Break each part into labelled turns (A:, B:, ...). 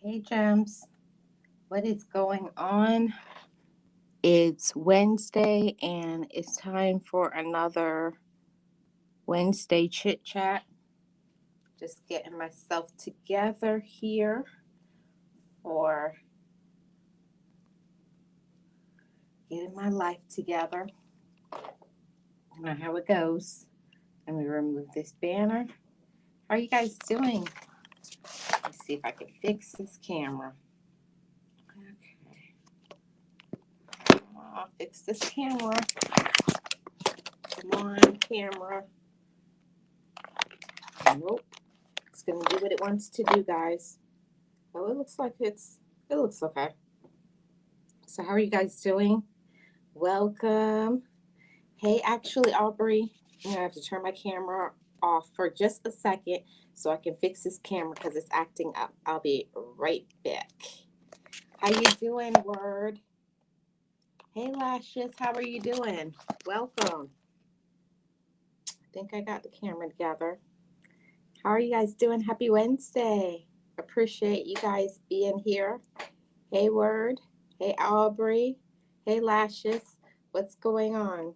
A: Hey, Gems. What is going on? It's Wednesday and it's time for another Wednesday chit chat. Just getting myself together here for getting my life together. You know how it goes. Let me remove this banner. How are you guys doing? Let's see if I can fix this camera. Okay. I'll fix this camera. Come on, camera. Nope. It's going to do what it wants to do, guys. Oh, it looks like it looks okay. So how are you guys doing? Welcome. Hey, actually, Aubrey, I'm going to have to turn my camera off for just a second so I can fix this camera because it's acting up. I'll be right back. How you doing, Word? Hey, Lashes, how are you doing? Welcome. I think I got the camera together. How are you guys doing? Happy Wednesday. Appreciate you guys being here. Hey, Word. Hey, Aubrey. Hey, Lashes. What's going on?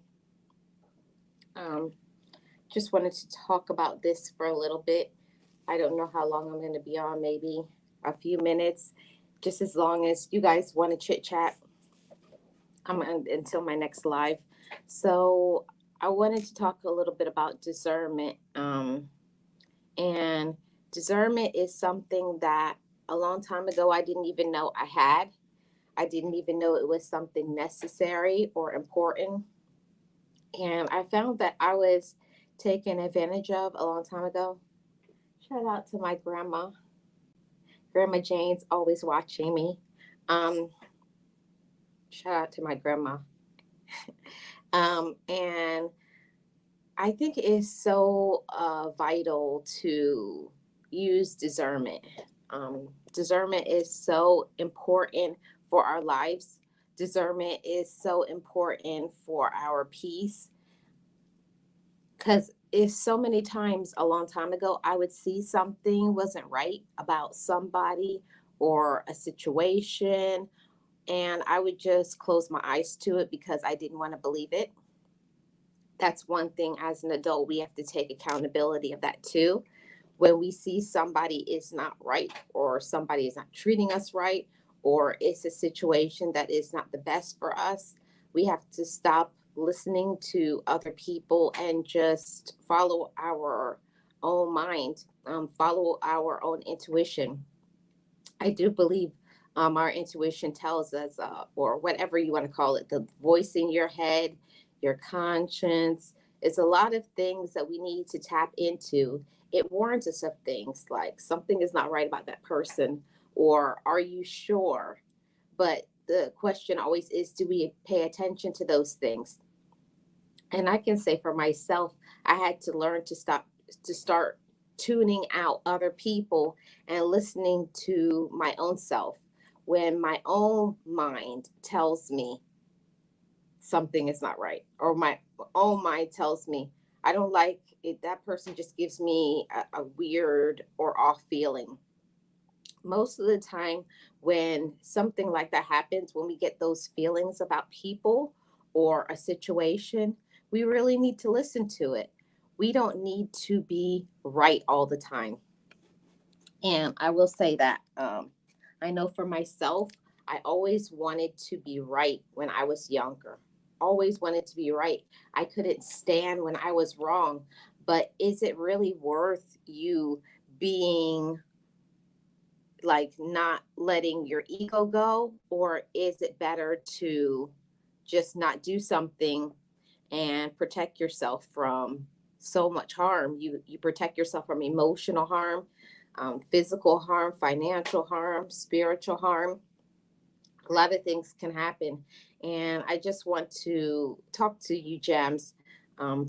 A: Just wanted to talk about this for a little bit. I don't know how long I'm going to be on, maybe a few minutes, just as long as you guys want to chit chat until my next live. So I wanted to talk a little bit about discernment. And discernment is something that a long time ago I didn't even know I had. I didn't even know it was something necessary or important. And I found that I was taken advantage of a long time ago. Shout out to my grandma. Grandma Jane's always watching me. Um, Shout out to my grandma. And I think it is so vital to use discernment. Discernment is so important for our lives. Discernment is so important for our peace. Because if so many times a long time ago, I would see something wasn't right about somebody or a situation, and I would just close my eyes to it because I didn't want to believe it. That's one thing as an adult, we have to take accountability of that too. When we see somebody is not right or somebody is not treating us right or it's a situation that is not the best for us, we have to stop listening to other people and just follow our own mind, follow our own intuition. I do believe our intuition tells us, or whatever you want to call it, the voice in your head, your conscience. It's a lot of things that we need to tap into. It warns us of things like something is not right about that person, or are you sure? But the question always is, do we pay attention to those things? And I can say for myself, I had to learn to start tuning out other people and listening to my own self when my own mind tells me something is not right, or my own mind tells me I don't like it. That person just gives me a weird or off feeling. Most of the time, when something like that happens, when we get those feelings about people or a situation, we really need to listen to it. We don't need to be right all the time. And I will say that I know for myself, I always wanted to be right when I was younger. Always wanted to be right. I couldn't stand when I was wrong. But is it really worth you being like not letting your ego go? Or is it better to just not do something and protect yourself from so much harm? You protect yourself from emotional harm, physical harm, financial harm, spiritual harm. A lot of things can happen. And I just want to talk to you, Gems,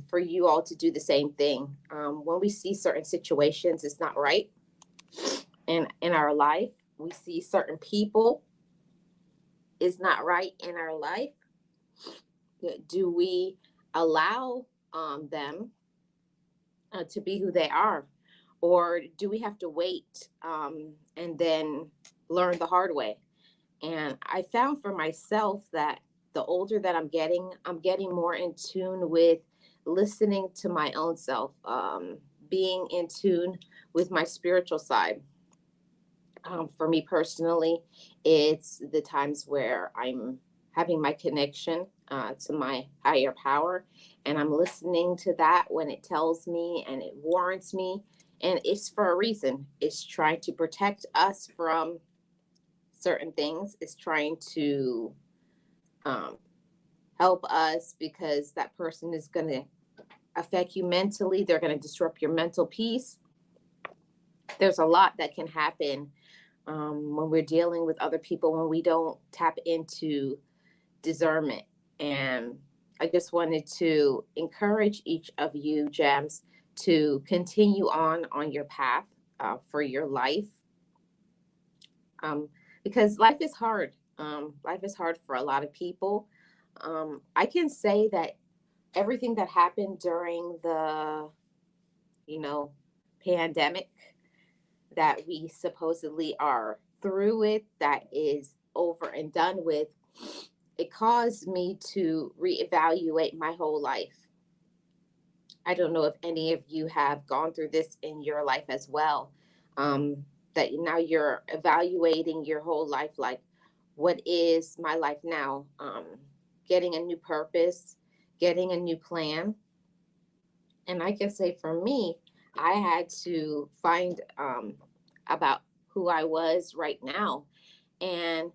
A: for you all to do the same thing. When we see certain situations, it's not right in our life. We see certain people is not right in our life. Do we allow them to be who they are? Or do we have to wait and then learned the hard way. And I found for myself that the older that I'm getting more in tune with listening to my own self, being in tune with my spiritual side. For me personally, it's the times where I'm having my connection to my higher power, and I'm listening to that when it tells me and it warrants me. And it's for a reason. It's trying to protect us from certain things, it's trying to um, help us because that person is going to affect you mentally. They're going to disrupt your mental peace. There's a lot that can happen when we're dealing with other people when we don't tap into discernment. And I just wanted to encourage each of you, Gems, to continue on your path for your life, um, because life is hard. Life is hard for a lot of people. I can say that everything that happened during the, you know, pandemic, that we supposedly are through it, that is over and done with, it caused me to reevaluate my whole life. I don't know if any of you have gone through this in your life as well. Um, that now you're evaluating your whole life, like, what is my life now? Getting a new purpose, getting a new plan. And I can say for me, I had to find about who I was right now. And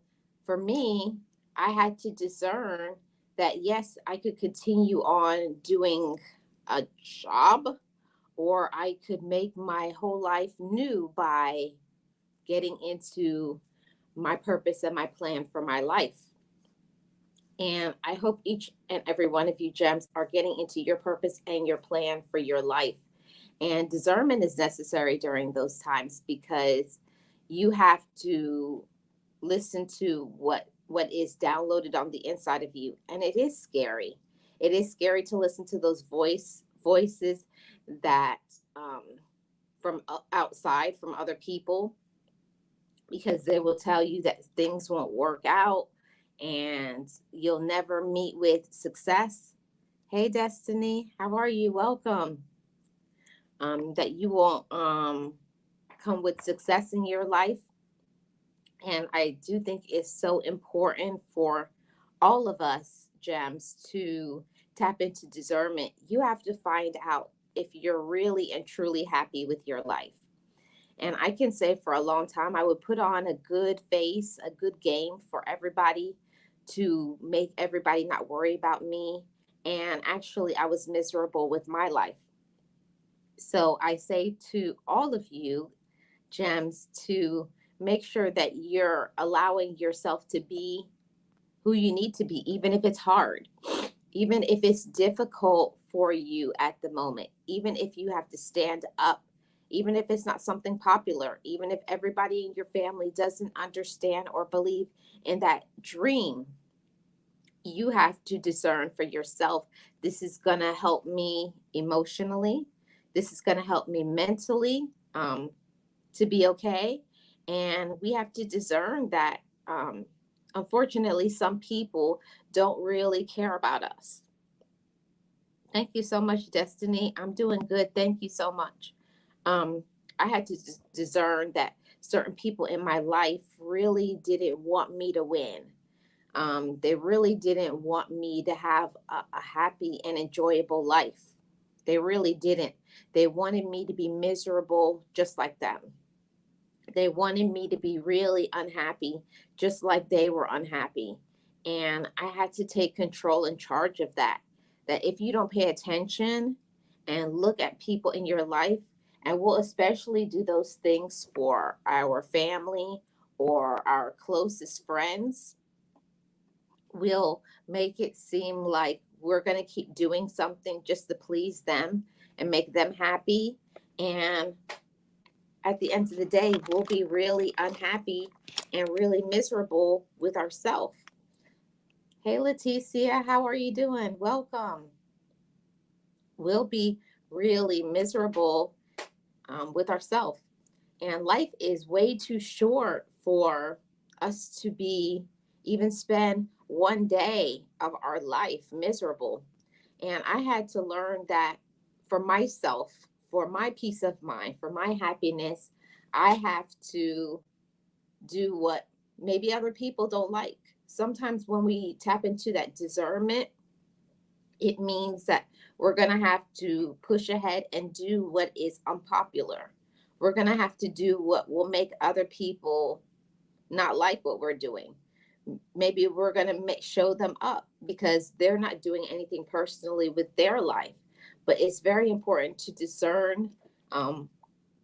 A: for me, I had to discern that yes, I could continue on doing a job, or I could make my whole life new by getting into my purpose and my plan for my life. And I hope each and every one of you, Gems, are getting into your purpose and your plan for your life. And discernment is necessary during those times because you have to listen to what is downloaded on the inside of you. And it is scary. It is scary to listen to those voices that from outside, from other people, because they will tell you that things won't work out and you'll never meet with success. Hey, Destiny, how are you? Welcome. That you won't come with success in your life. And I do think it's so important for all of us, Gems, to tap into discernment. You have to find out if you're really and truly happy with your life. And I can say for a long time, I would put on a good face, a good game for everybody to make everybody not worry about me. And actually, I was miserable with my life. So I say to all of you, Gems, to make sure that you're allowing yourself to be who you need to be, even if it's hard, even if it's difficult for you at the moment, even if you have to stand up, even if it's not something popular, even if everybody in your family doesn't understand or believe in that dream. You have to discern for yourself, this is going to help me emotionally, this is going to help me mentally, to be okay. And we have to discern that, unfortunately, some people don't really care about us. Thank you so much, Destiny. I'm doing good. Thank you so much. Um, I had to discern that certain people in my life really didn't want me to win. They really didn't want me to have a happy and enjoyable life. They really didn't. They wanted me to be miserable just like them. They wanted me to be really unhappy, just like they were unhappy. And I had to take control and charge of that. That if you don't pay attention and look at people in your life, and we'll especially do those things for our family or our closest friends, we'll make it seem like we're going to keep doing something just to please them and make them happy. And at the end of the day, we'll be really unhappy and really miserable with ourselves. Hey, Leticia, how are you doing? Welcome. We'll be really miserable with ourselves. And life is way too short for us to be even spend one day of our life miserable. And I had to learn that for myself, for my peace of mind, for my happiness, I have to do what maybe other people don't like. Sometimes when we tap into that discernment, it means that we're going to have to push ahead and do what is unpopular. We're going to have to do what will make other people not like what we're doing. Maybe we're going to show them up because they're not doing anything personally with their life. But it's very important to discern um,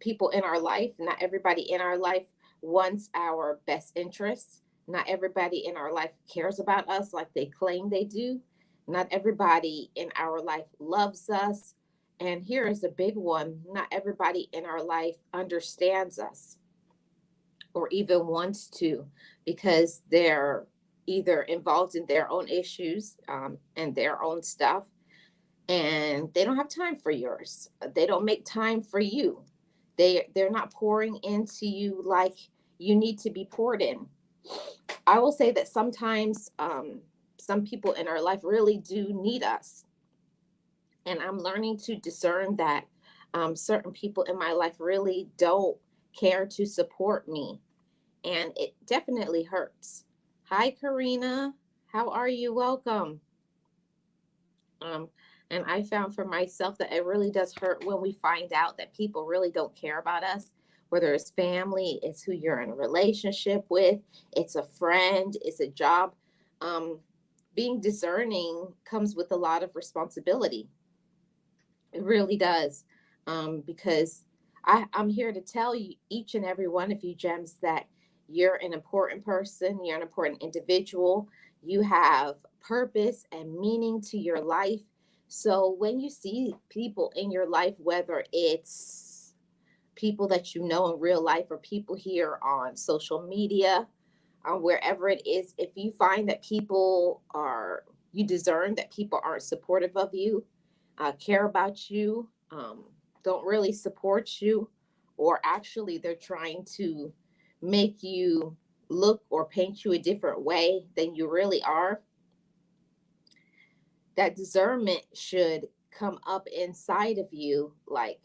A: people in our life. Not everybody in our life wants our best interests. Not everybody in our life cares about us like they claim they do. Not everybody in our life loves us. And here is a big one: not everybody in our life understands us or even wants to, because they're either involved in their own issues and their own stuff, and they don't have time for yours. They don't make time for you. They're not pouring into you like you need to be poured in. I will say that sometimes some people in our life really do need us, and I'm learning to discern that certain people in my life really don't care to support me, and it definitely hurts. Hi, Karina. How are you? Welcome. Um, and I found for myself that it really does hurt when we find out that people really don't care about us, whether it's family, it's who you're in a relationship with, it's a friend, it's a job. Um, Being discerning comes with a lot of responsibility. It really does. Because I'm here to tell you, each and every one of you gems, that you're an important person, you're an important individual, you have purpose and meaning to your life. So when you see people in your life, whether it's people that you know in real life or people here on social media, wherever it is, if you find that you discern that people aren't supportive of you, care about you, don't really support you, or actually they're trying to make you look or paint you a different way than you really are, that discernment should come up inside of you. Like,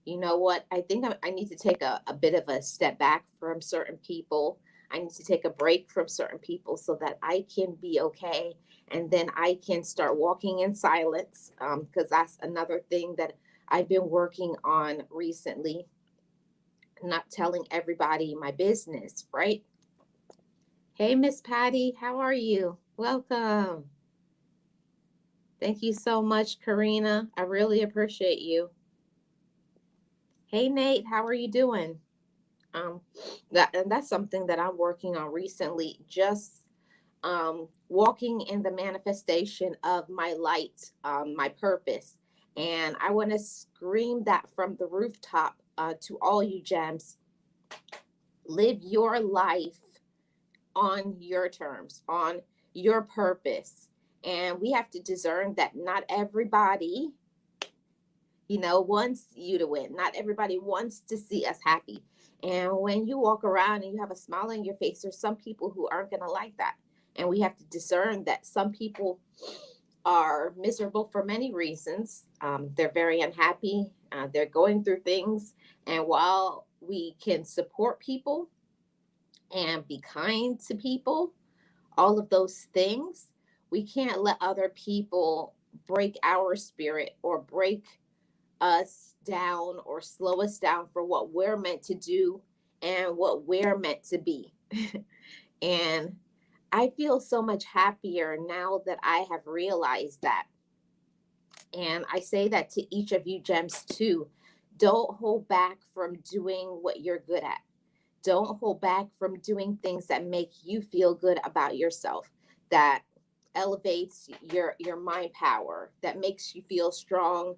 A: you know what? I think I need to take a bit of a step back from certain people. I need to take a break from certain people so that I can be okay. And then I can start walking in silence, because that's another thing that I've been working on recently, not telling everybody my business, right? Hey, Miss Patty, how are you? Welcome. Thank you so much, Karina. I really appreciate you. Hey, Nate, how are you doing? Um, that's something that I'm working on recently. Just walking in the manifestation of my light, my purpose, and I want to scream that from the rooftop to all you gems. Live your life on your terms, on your purpose, and we have to discern that not everybody wants you to win. Not everybody wants to see us happy. And when you walk around and you have a smile on your face, there's some people who aren't going to like that. And we have to discern that some people are miserable for many reasons. They're very unhappy. They're going through things. And while we can support people and be kind to people, all of those things, we can't let other people break our spirit or break us down or slow us down for what we're meant to do and what we're meant to be. And I feel so much happier now that I have realized that. And I say that to each of you gems too. Don't hold back from doing what you're good at. Don't hold back from doing things that make you feel good about yourself, that elevates your mind power, that makes you feel strong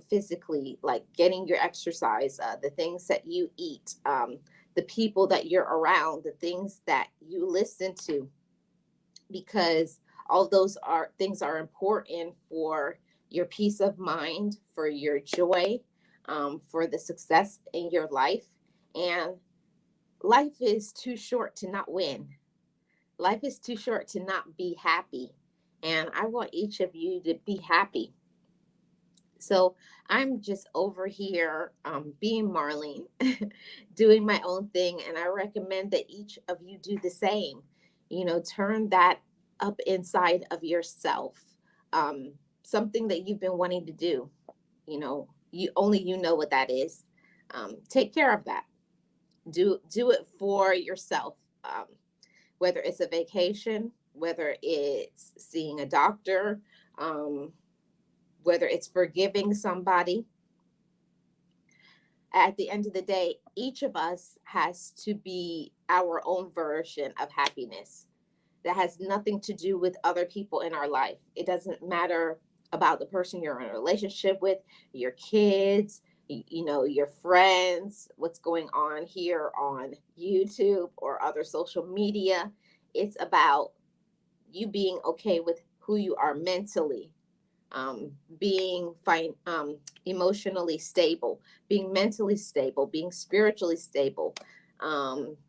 A: physically, like getting your exercise, the things that you eat, the people that you're around, the things that you listen to, because all those are things are important for your peace of mind, for your joy, for the success in your life. And life is too short to not win. Life is too short to not be happy. And I want each of you to be happy. So I'm just over here being Marlene, doing my own thing. And I recommend that each of you do the same. Turn that up inside of yourself. Um, Something that you've been wanting to do. You know what that is. Take care of that. Do it for yourself. Whether it's a vacation, whether it's seeing a doctor, um, whether it's forgiving somebody. At the end of the day, each of us has to be our own version of happiness. That has nothing to do with other people in our life. It doesn't matter about the person you're in a relationship with, your kids, your friends, what's going on here on YouTube or other social media. It's about you being okay with who you are mentally, being fine, emotionally stable, being mentally stable, being spiritually stable,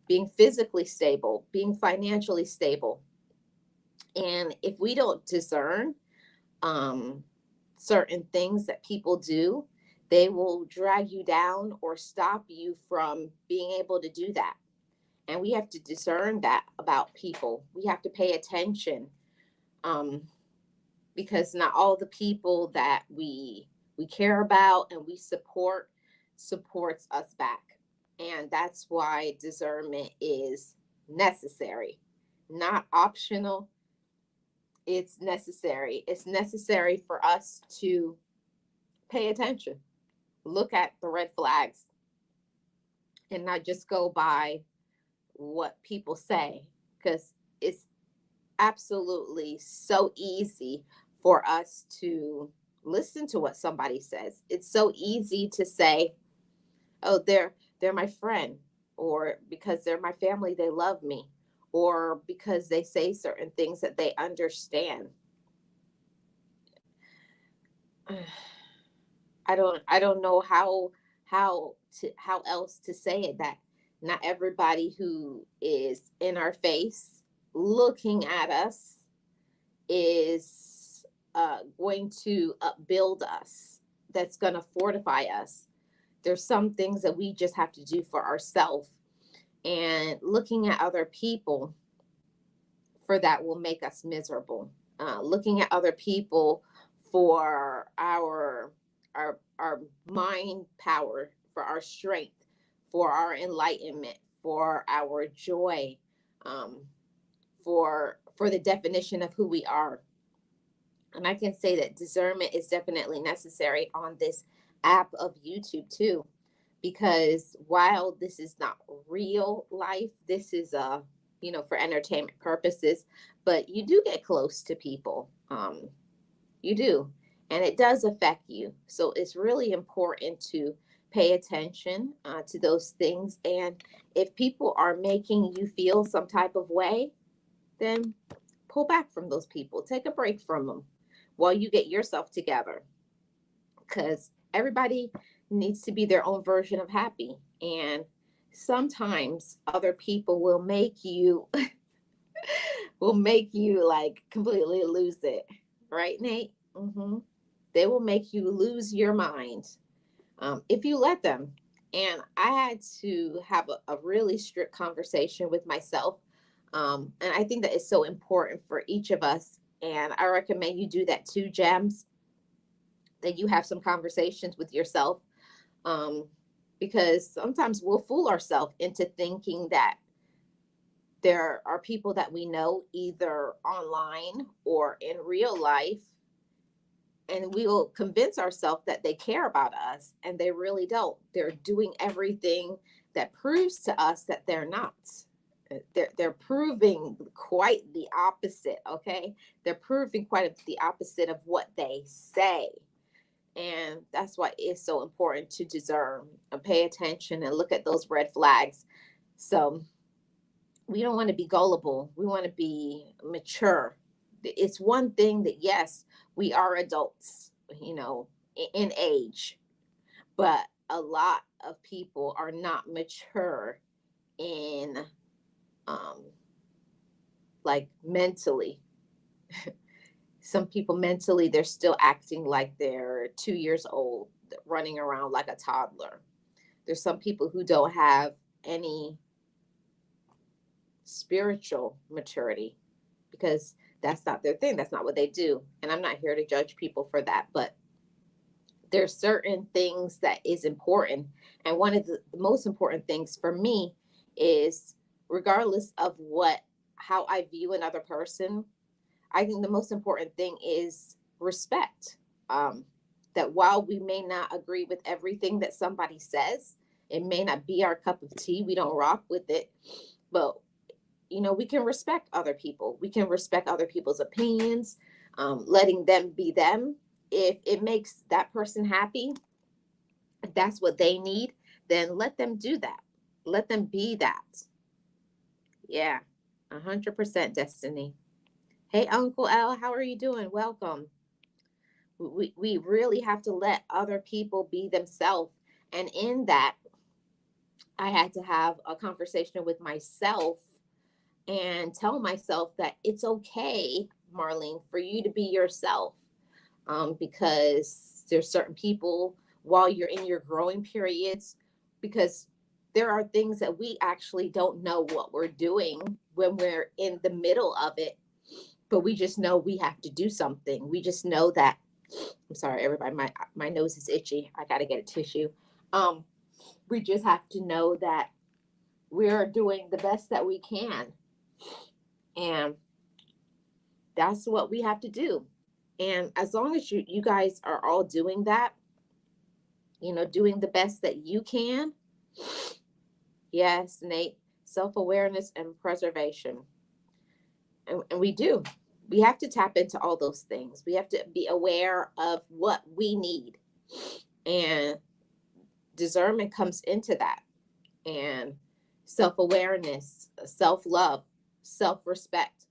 A: being physically stable, being financially stable. And if we don't discern um, certain things that people do, they will drag you down or stop you from being able to do that. And we have to discern that about people. We have to pay attention. Um, because not all the people that we care about and we supports us back. And that's why discernment is necessary, not optional. It's necessary. It's necessary for us to pay attention, look at the red flags, and not just go by what people say, because it's absolutely so easy for us to listen to what somebody says. It's so easy to say, "Oh, they're my friend," or because they're my family, they love me, or because they say certain things that they understand. I don't know how else to say it, that not everybody who is in our face looking at us is going to upbuild us, that's going to fortify us. There's some things that we just have to do for ourselves, and looking at other people for that will make us miserable. Looking at other people for our mind power, for our strength, for our enlightenment, for our joy, um, for the definition of who we are. And I can say that discernment is definitely necessary on this app of YouTube too, because while this is not real life, this is for entertainment purposes, but you do get close to people. You do, and it does affect you. So it's really important to pay attention to those things. And if people are making you feel some type of way, then pull back from those people. Take a break from them while you get yourself together, because everybody needs to be their own version of happy. And sometimes other people will make you like completely lose it, right, Nate? They will make you lose your mind, if you let them. And I had to have a really strict conversation with myself. And I think that is so important for each of us. And I recommend you do that too, Gems, that you have some conversations with yourself. Um, because sometimes we'll fool ourselves into thinking that there are people that we know either online or in real life, and we will convince ourselves that they care about us, and they really don't. They're doing everything that proves to us that they're not. They're proving quite the opposite. Okay, they're proving quite the opposite of what they say. And that's why it's so important to discern and pay attention and look at those red flags. So we don't want to be gullible. We want to be mature. It's one thing that, yes, we are adults, in age, but a lot of people are not mature in like mentally. Some people mentally, they're still acting like they're 2 years old, running around like a toddler. There's some people who don't have any spiritual maturity because that's not their thing. That's not what they do. And I'm not here to judge people for that, but there's certain things that is important. And one of the most important things for me is, regardless of how I view another person, I think the most important thing is respect. That while we may not agree with everything that somebody says, it may not be our cup of tea, we don't rock with it, but we can respect other people. We can respect other people's opinions, letting them be them. If it makes that person happy, if that's what they need, then let them do that. Let them be that. Yeah, 100% Destiny. Hey, Uncle L, how are you doing? Welcome. We really have to let other people be themselves. And in that, I had to have a conversation with myself and tell myself that it's okay, Marlene, for you to be yourself. Because there's certain people, while you're in your growing periods, because there are things that we actually don't know what we're doing when we're in the middle of it, but we just know we have to do something. We just know that, I'm sorry, everybody, my nose is itchy. I got to get a tissue. We just have to know that we're doing the best that we can. And that's what we have to do. And as long as you guys are all doing that, doing the best that you can. Yes, Nate, self-awareness and preservation. And we do. We have to tap into all those things. We have to be aware of what we need. And discernment comes into that. And self-awareness, self-love, self-respect,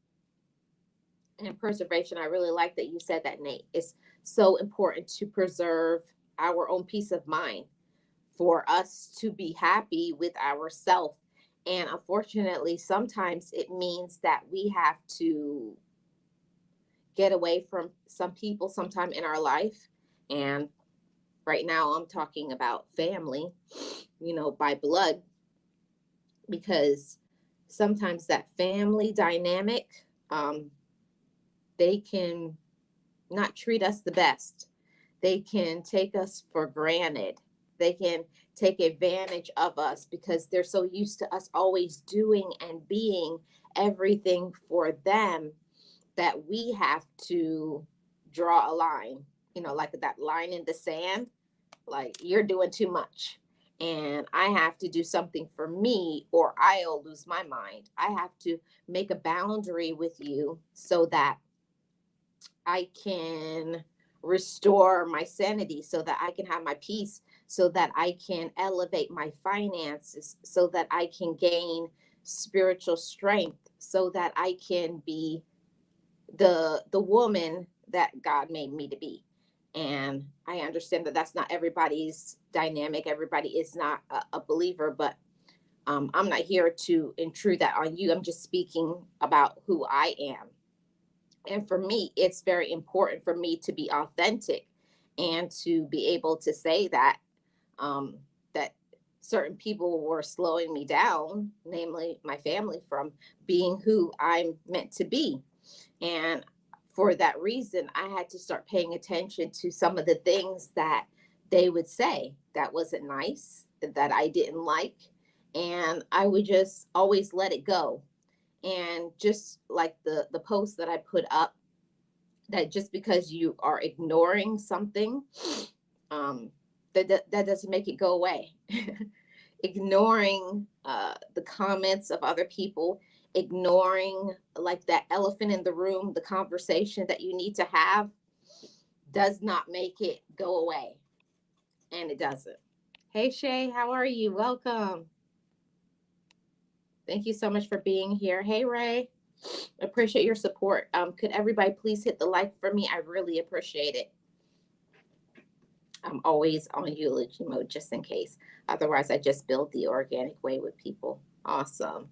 A: and preservation. I really like that you said that, Nate. It's so important to preserve our own peace of mind, for us to be happy with ourselves. And unfortunately, sometimes it means that we have to get away from some people sometime in our life. And right now I'm talking about family, by blood, because sometimes that family dynamic, they can not treat us the best. They can take us for granted. They can take advantage of us because they're so used to us always doing and being everything for them, that we have to draw a line, like that line in the sand, like you're doing too much. And I have to do something for me or I'll lose my mind. I have to make a boundary with you so that I can restore my sanity, so that I can have my peace, so that I can elevate my finances, so that I can gain spiritual strength, so that I can be the woman that God made me to be. And I understand that that's not everybody's dynamic. Everybody is not a believer, but I'm not here to intrude that on you. I'm just speaking about who I am. And for me, it's very important for me to be authentic and to be able to say that certain people were slowing me down, namely my family, from being who I'm meant to be. And for that reason, I had to start paying attention to some of the things that they would say that wasn't nice, that I didn't like. And I would just always let it go. And just like the post that I put up, that just because you are ignoring something, that doesn't make it go away. Ignoring the comments of other people, ignoring like that elephant in the room, the conversation that you need to have, does not make it go away. And it doesn't. Hey Shay, how are you? Welcome. Thank you so much for being here. Hey Ray, appreciate your support. Could everybody please hit the like for me? I really appreciate it. I'm always on eulogy mode just in case. Otherwise, I just build the organic way with people. Awesome.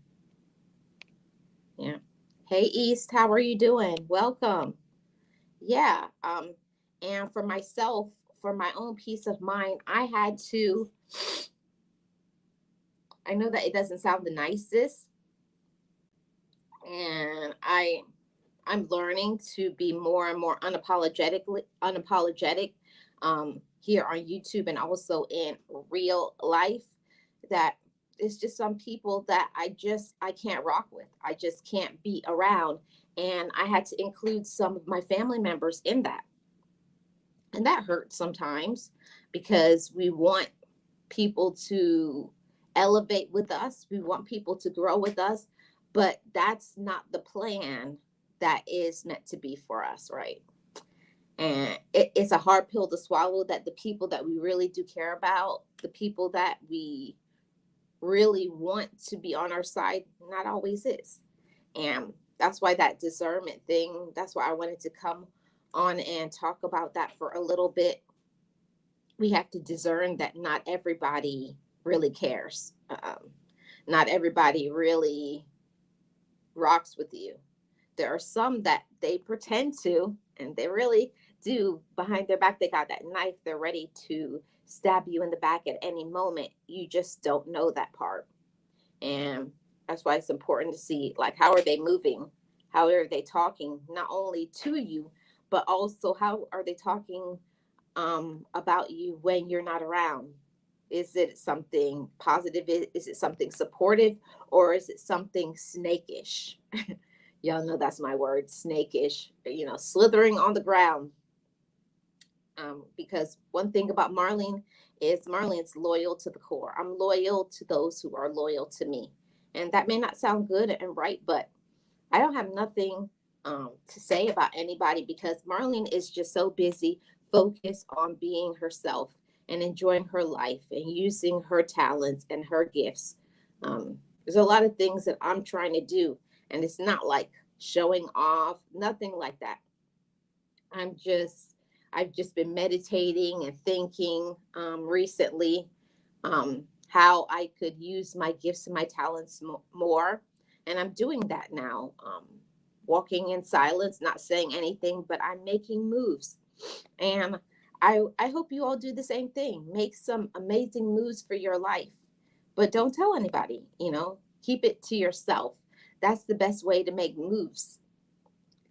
A: Yeah. Hey, East, how are you doing? Welcome. Yeah. And for myself, for my own peace of mind, I know that it doesn't sound the nicest, and I'm learning to be more and more unapologetic here on YouTube and also in real life. That it's just some people that I can't rock with. I just can't be around, and I had to include some of my family members in that, and that hurts sometimes because we want people to elevate with us. We want people to grow with us, but that's not the plan that is meant to be for us, right? And it's a hard pill to swallow that the people that we really do care about, the people that we really want to be on our side, not always is. And that's why that discernment thing, that's why I wanted to come on and talk about that for a little bit. We have to discern that not everybody really cares. Not everybody really rocks with you. There are some that they pretend to, and they really do. Behind their back, they got that knife. They're ready to stab you in the back at any moment. You just don't know that part. And that's why it's important to see, like, how are they moving? How are they talking, not only to you, but also how are they talking about you when you're not around? Is it something positive? Is it something supportive? Or is it something snakish? Y'all know that's my word, snakish, slithering on the ground. Because one thing about Marlene is Marlene's loyal to the core. I'm loyal to those who are loyal to me. And that may not sound good and right, but I don't have nothing to say about anybody because Marlene is just so busy, focused on being herself and enjoying her life and using her talents and her gifts. There's a lot of things that I'm trying to do, and it's not like showing off, nothing like that. I'm just, I've just been meditating and thinking recently how I could use my gifts and my talents more. And I'm doing that now. Walking in silence, not saying anything, but I'm making moves. And I hope you all do the same thing. Make some amazing moves for your life, but don't tell anybody, keep it to yourself. That's the best way to make moves,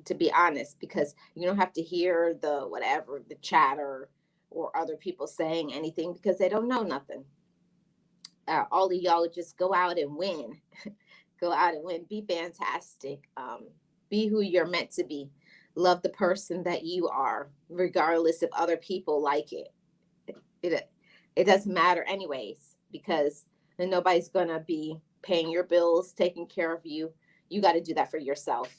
A: to be honest, because you don't have to hear the whatever, the chatter or other people saying anything because they don't know nothing. All of y'all just go out and win. Go out and win. Be fantastic. Be who you're meant to be. Love the person that you are, regardless if other people like it. It, it doesn't matter anyways, because nobody's going to be paying your bills, taking care of you. You got to do that for yourself.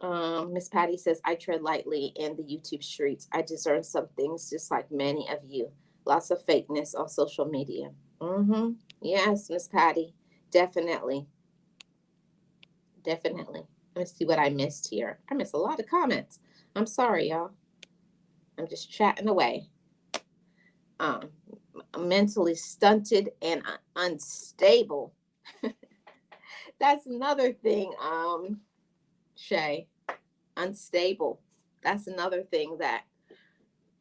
A: Miss Patty says, I tread lightly in the YouTube streets. I discern some things just like many of you. Lots of fakeness on social media. Mm-hmm. Yes, Miss Patty. Definitely. Definitely. Let me see what I missed here. I missed a lot of comments. I'm sorry, y'all. I'm just chatting away. Um, Mentally stunted and unstable. That's another thing, Shay. Unstable. That's another thing that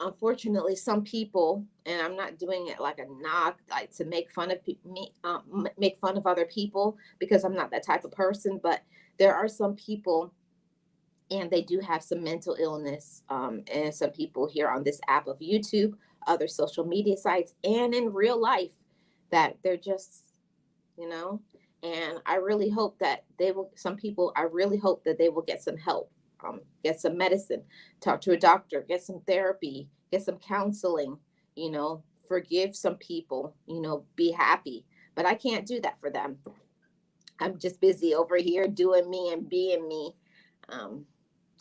A: unfortunately some people, and I'm not doing it like a knock, like to make fun of me, make fun of other people, because I'm not that type of person, but there are some people and they do have some mental illness, and some people here on this app of YouTube, other social media sites, and in real life, that they're just, you know and I really hope that they will, some people, I really hope that they will get some help, get some medicine, talk to a doctor, get some therapy, get some counseling, forgive some people, be happy. But I can't do that for them. I'm just busy over here doing me and being me. um,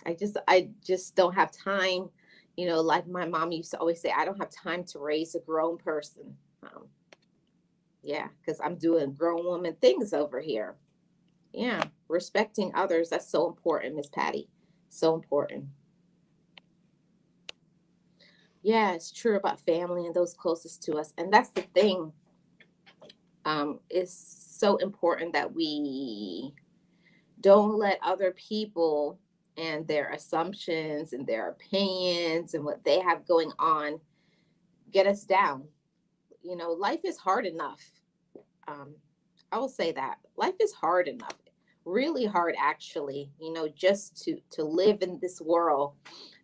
A: I just don't have time, like my mom used to always say, I don't have time to raise a grown person. Yeah, because I'm doing grown woman things over here. Yeah, respecting others, that's so important, Miss Patty. So important. Yeah, it's true about family and those closest to us. And that's the thing. It's so important that we don't let other people and their assumptions and their opinions and what they have going on get us down. Life is hard enough. Um, I will say that life is hard enough, really hard actually. Just to live in this world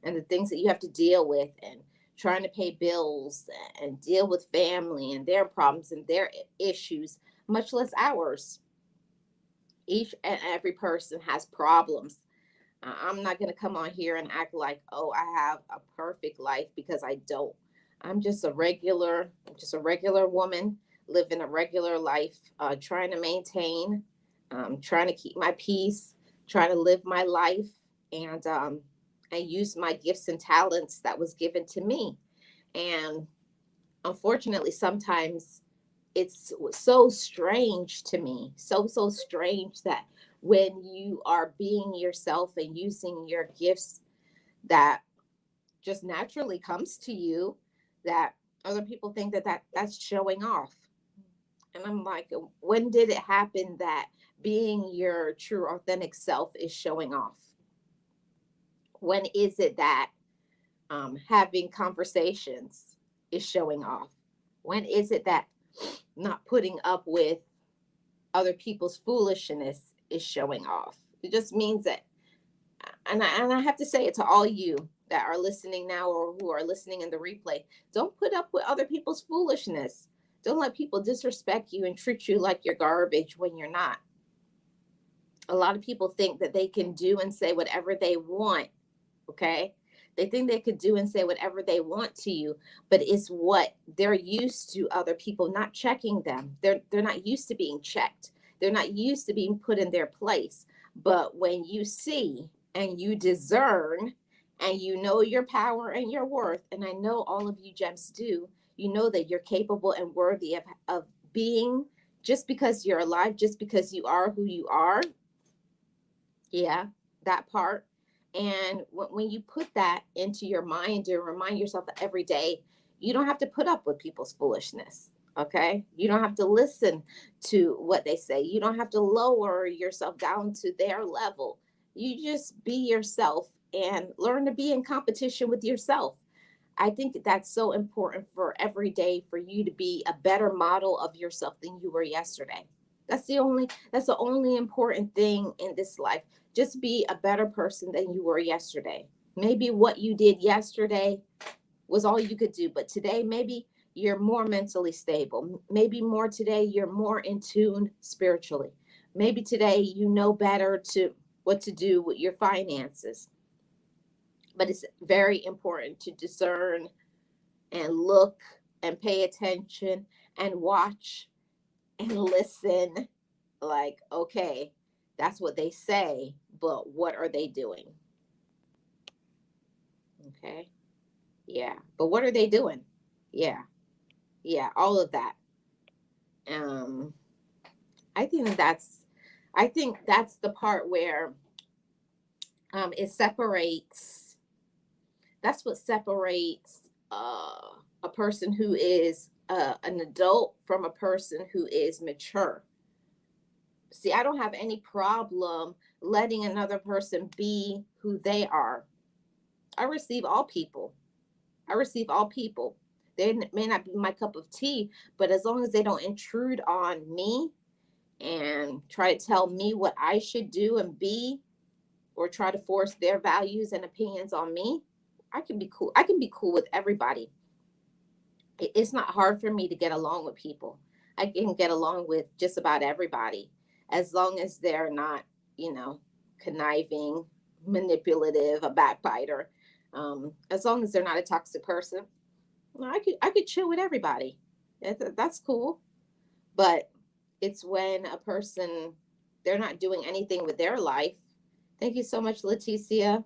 A: and the things that you have to deal with, and trying to pay bills and deal with family and their problems and their issues, much less ours. Each and every person has problems. I'm not going to come on here and act like, oh, I have a perfect life, because I don't. I'm just a regular woman living a regular life, trying to maintain, trying to keep my peace, trying to live my life, and use my gifts and talents that was given to me. And unfortunately, sometimes it's so strange to me, so strange, that when you are being yourself and using your gifts that just naturally comes to you, that other people think that's showing off. And I'm like, when did it happen that being your true authentic self is showing off? When is it that having conversations is showing off? When is it that not putting up with other people's foolishness is showing off? It just means that, and I have to say it to all you that are listening now or who are listening in the replay, don't put up with other people's foolishness. Don't let people disrespect you and treat you like you're garbage when you're not. A lot of people think that they can do and say whatever they want, okay? They think they could do and say whatever they want to you, but it's what they're used to, other people not checking them. They're not used to being checked. They're not used to being put in their place. But when you see and you discern and you know your power and your worth, and I know all of you gems do, you know that you're capable and worthy of being, just because you're alive, just because you are who you are. Yeah, that part. And when you put that into your mind and remind yourself that every day, you don't have to put up with people's foolishness. Okay. You don't have to listen to what they say. You don't have to lower yourself down to their level. You just be yourself and learn to be in competition with yourself. I think that's so important for every day, for you to be a better model of yourself than you were yesterday. That's the only important thing in this life. Just be a better person than you were yesterday. Maybe what you did yesterday was all you could do, but today maybe you're more mentally stable. Maybe more today you're more in tune spiritually. Maybe today you know better to what to do with your finances. But it's very important to discern and look and pay attention and watch and listen. Like, okay, that's what they say, but what are they doing? Okay. Yeah. But what are they doing? Yeah. Yeah. All of that. Um, I think that's the part where it separates. That's what separates a person who is an adult from a person who is mature. See, I don't have any problem letting another person be who they are. I receive all people. I receive all people. They may not be my cup of tea, but as long as they don't intrude on me and try to tell me what I should do and be, or try to force their values and opinions on me, I can be cool. I can be cool with everybody. It's not hard for me to get along with people. I can get along with just about everybody, as long as they're not, conniving, manipulative, a backbiter. As long as they're not a toxic person, I could chill with everybody. That's cool. But it's when a person, they're not doing anything with their life. Thank you so much, Leticia.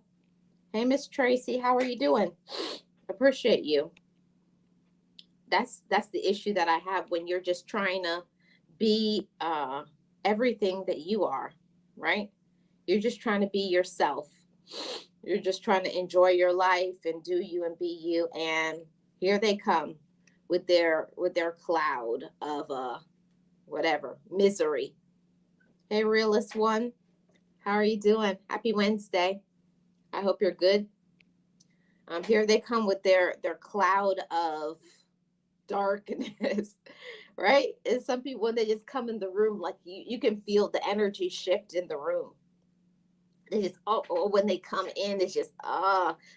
A: Hey, Miss Tracy, how are you doing? Appreciate you. That's the issue that I have when you're just trying to be everything that you are, right? You're just trying to be yourself. You're just trying to enjoy your life and do you and be you. And here they come with their cloud of whatever, misery. Hey, realist one, how are you doing? Happy Wednesday. I hope you're good. Here they come with their cloud of darkness, right? And some people, when they just come in the room, like you can feel the energy shift in the room. They just, when they come in, it's just,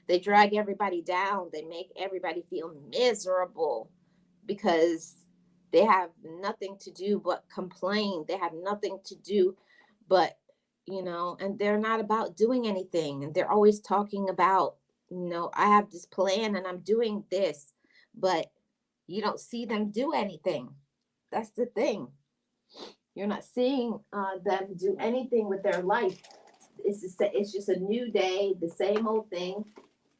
A: they drag everybody down. They make everybody feel miserable because they have nothing to do but complain. They have nothing to do but, and they're not about doing anything. And they're always talking about, I have this plan and I'm doing this, but you don't see them do anything. That's the thing. You're not seeing them do anything with their life. It's just a new day, the same old thing.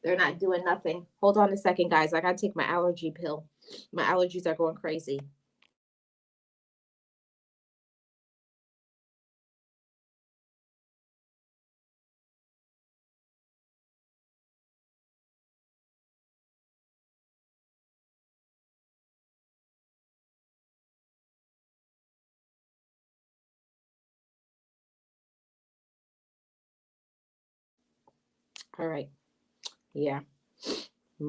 A: They're not doing nothing. Hold on a second, guys. I gotta take my allergy pill. My allergies are going crazy. All right. Yeah.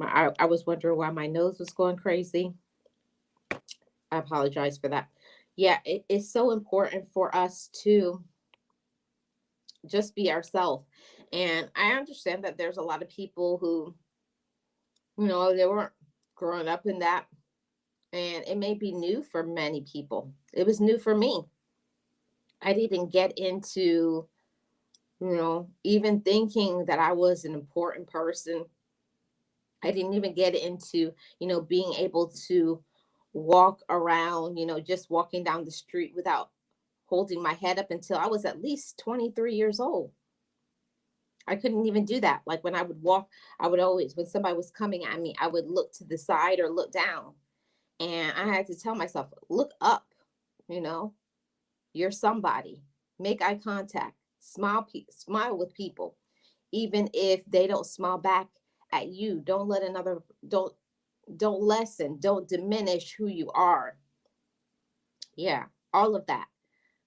A: I was wondering why my nose was going crazy. I apologize for that. Yeah, it's so important for us to just be ourselves. And I understand that there's a lot of people who, they weren't growing up in that. And it may be new for many people. It was new for me. I didn't get into, even thinking that I was an important person. I didn't even get into, being able to walk around, just walking down the street without holding my head up until I was at least 23 years old. I couldn't even do that. Like when I would walk, I would always, when somebody was coming at me, I would look to the side or look down. And I had to tell myself, look up, you know, you're somebody. Make eye contact. Smile with people, even if they don't smile back at you. Don't lessen, don't diminish who you are. Yeah, all of that.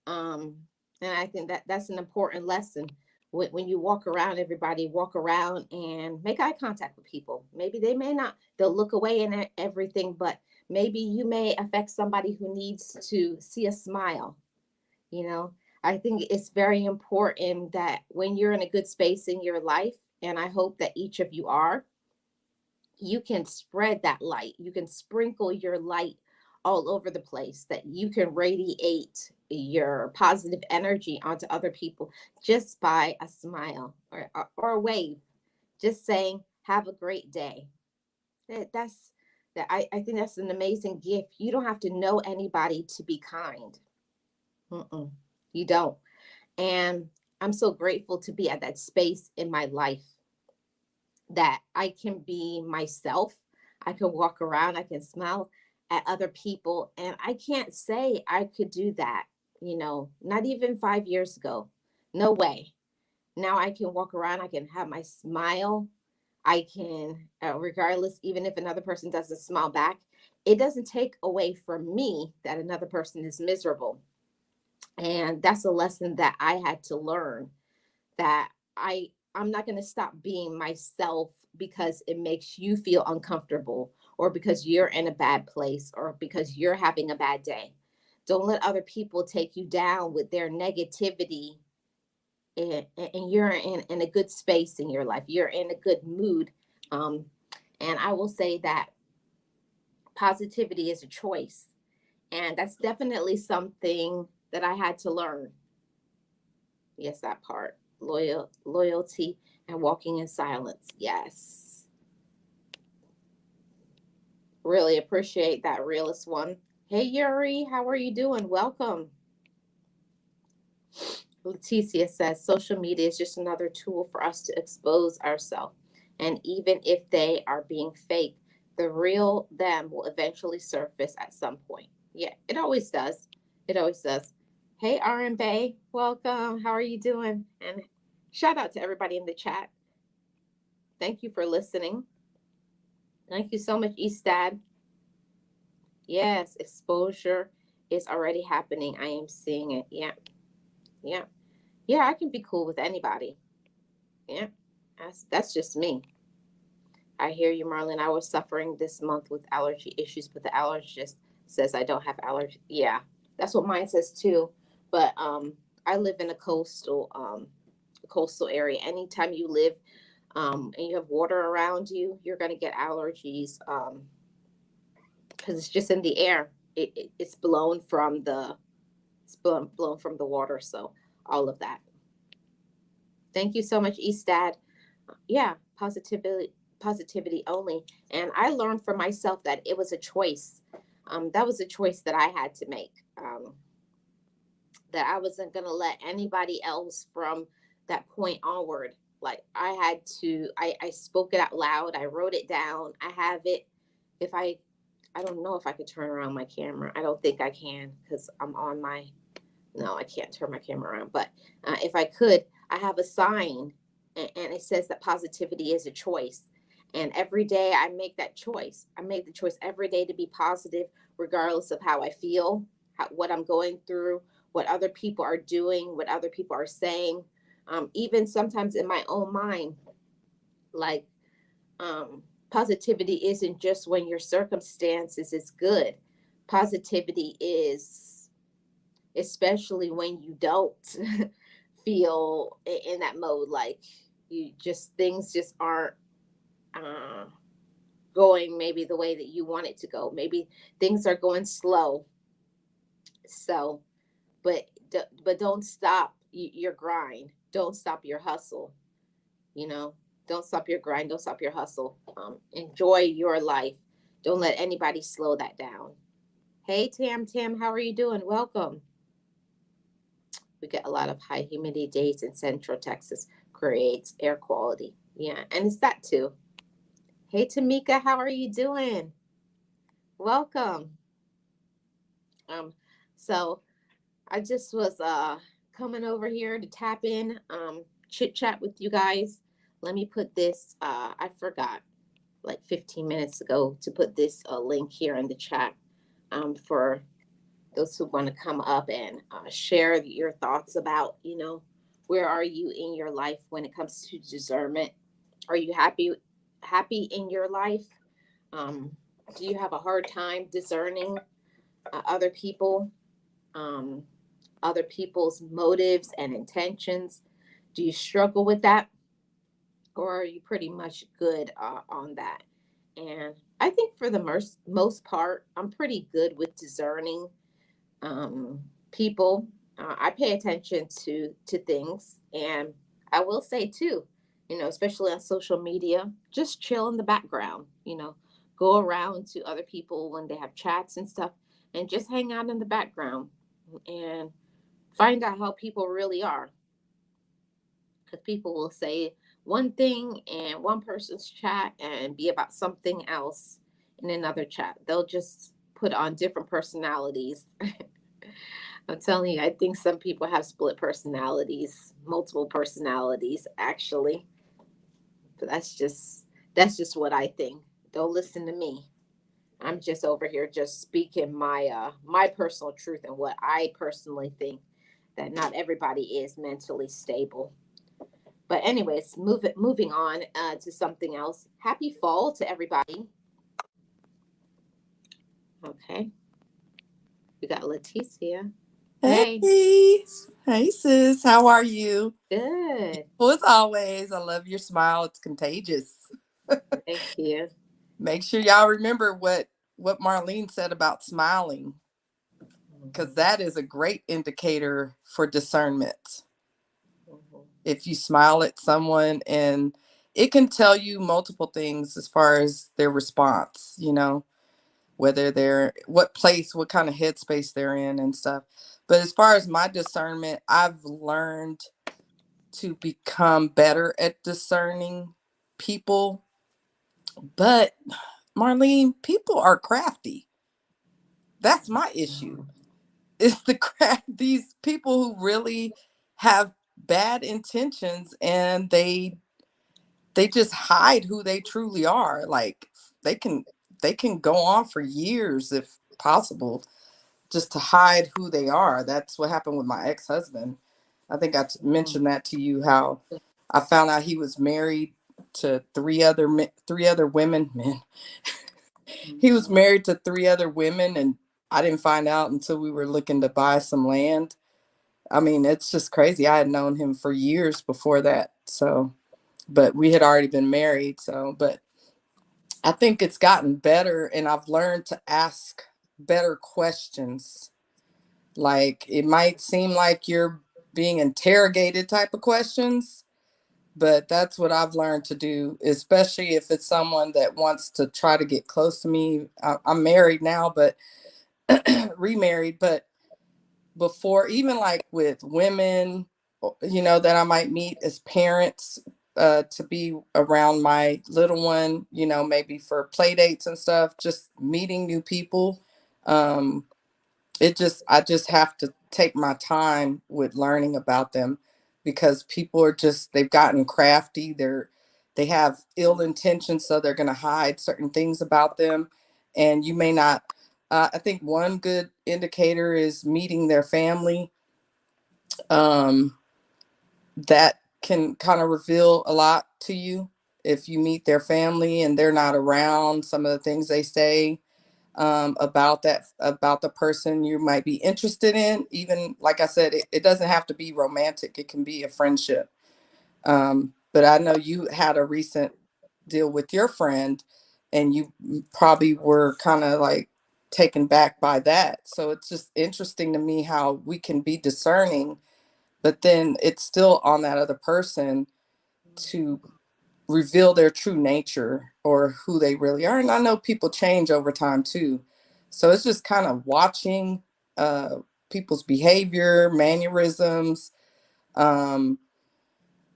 A: Um, and I think that that's an important lesson. When you walk around, everybody walk around and make eye contact with people. Maybe they may not, they'll look away and everything, but maybe you may affect somebody who needs to see a smile. You know, I think it's very important that when you're in a good space in your life, and I hope that each of you are, you can spread that light. You can sprinkle your light all over the place, that you can radiate your positive energy onto other people just by a smile or a wave, just saying, have a great day. That's that I think that's an amazing gift. You don't have to know anybody to be kind. Mm-mm, you don't. And I'm so grateful to be at that space in my life that I can be myself. I can walk around, I can smile at other people. And I can't say I could do that, not even 5 years ago. No way. Now I can walk around, I can have my smile. I can, regardless, even if another person doesn't smile back, it doesn't take away from me that another person is miserable. And that's a lesson that I had to learn, that I'm not going to stop being myself because it makes you feel uncomfortable or because you're in a bad place or because you're having a bad day. Don't let other people take you down with their negativity, and you're in a good space in your life. You're in a good mood. And I will say that positivity is a choice. And that's definitely something that I had to learn. Yes, that part. Loyalty and walking in silence. Yes. Really appreciate that, realist one. Hey Yuri, how are you doing? Welcome. Leticia says social media is just another tool for us to expose ourselves. And even if they are being fake, the real them will eventually surface at some point. Yeah, it always does. It always does. Hey RM Bay, welcome. How are you doing? And shout out to everybody in the chat. Thank you for listening. Thank you so much, Eastad. Yes, exposure It's already happening. I am seeing it. Yeah. Yeah. Yeah, I can be cool with anybody. Yeah. That's just me. I hear you, Marlene. I was suffering this month with allergy issues, but the allergist says I don't have allergy. Yeah. That's what mine says too. But I live in a coastal area. Anytime you live and you have water around you, you're going to get allergies because it's just in the air. It's blown from the water. So all of that. Thank you so much, Eastad. Yeah, positivity only. And I learned for myself that it was a choice. That was a choice that I had to make. That I wasn't gonna let anybody else from that point onward. Like I had to. I spoke it out loud. I wrote it down. I have it. If I don't know if I could turn around my camera. I don't think I can because I'm on my. No, I can't turn my camera around. But if I could, I have a sign, and it says that positivity is a choice. And every day I make that choice. I make the choice every day to be positive, regardless of how I feel, what I'm going through, what other people are doing, what other people are saying. Even sometimes in my own mind, like positivity isn't just when your circumstances is good. Positivity is especially when you don't feel in that mode, like you just things just aren't uh, going maybe the way that you want it to go. Maybe things are going slow. So, but don't stop your grind. Don't stop your hustle. You know, don't stop your grind. Don't stop your hustle. Enjoy your life. Don't let anybody slow that down. Hey, Tam, how are you doing? Welcome. We get a lot of high humidity days in Central Texas, creates air quality. Yeah, and it's that too. Hey, Tamika, how are you doing? Welcome. Um, so I just was coming over here to tap in, chit chat with you guys. Let me put this. I forgot like 15 minutes ago to put this link here in the chat for those who want to come up and share your thoughts about, where are you in your life when it comes to discernment? Are you happy in your life? Um, do you have a hard time discerning other people, um, other people's motives and intentions? Do you struggle with that, or are you pretty much good on that? And I think for the most part, I'm pretty good with discerning um, people. I pay attention to things, and I will say too, especially on social media, just chill in the background. Go around to other people when they have chats and stuff, and just hang out in the background and find out how people really are. Because people will say one thing in one person's chat and be about something else in another chat. They'll just put on different personalities. I'm telling you, I think some people have split personalities, multiple personalities, actually. But that's just what I think. Don't listen to me. I'm just over here just speaking my personal truth and what I personally think, that not everybody is mentally stable. But anyways, moving on to something else. Happy fall to everybody. Okay, we got Leticia. Hey,
B: Hey, hey sis, how are you?
A: good.
B: Well, as always, I love your smile. It's contagious.
A: Thank you.
B: Make sure y'all remember what Marlene said about smiling, because
A: Mhm,
B: that is a great indicator for discernment.
A: mhm,
B: If you smile at someone, and it can tell you multiple things as far as their response, whether they're what place, what kind of headspace they're in and stuff. But as far as my discernment, I've learned to become better at discerning people. But Marlene, people are crafty. That's my issue.
A: mhm.
B: It's the craft these people who really have bad intentions, and they just hide who they truly are. Like they can they can go on for years if possible, just to hide who they are. That's what happened with my ex-husband. I think mentioned that to you, how I found out he was married to three other women. Man, he was
A: Mhm.
B: married to three other women, and I didn't find out until we were looking to buy some land. I mean, it's just crazy. I had known him for years before that. So, but we had already been married. So, but I think it's gotten better, and I've learned to ask better questions. Like, it might seem like you're being interrogated type of questions, but that's what I've learned to do, especially if it's someone that wants to try to get close to me. I'm married now, but remarried, but before, even like with women, that I might meet as parents, to be around my little one, maybe for play dates and stuff, just meeting new people. Um, I just have to take my time with learning about them, because people are just, they've gotten crafty. They have ill intentions, so they're going to hide certain things about them, and you may not. I think one good indicator is meeting their family. Um, that can kind of reveal a lot to you. If you meet their family and they're not around, some of the things they say, about the person you might be interested in. Even like I said, it doesn't have to be romantic. It can be a friendship. But I know you had a recent deal with your friend, and you probably were kind of like taken back by that. So it's just interesting to me how we can be discerning, but then it's still on that other person to reveal their true nature or who they really are. And I know people change over time too. So it's just kind of watching uh, people's behavior, mannerisms, um,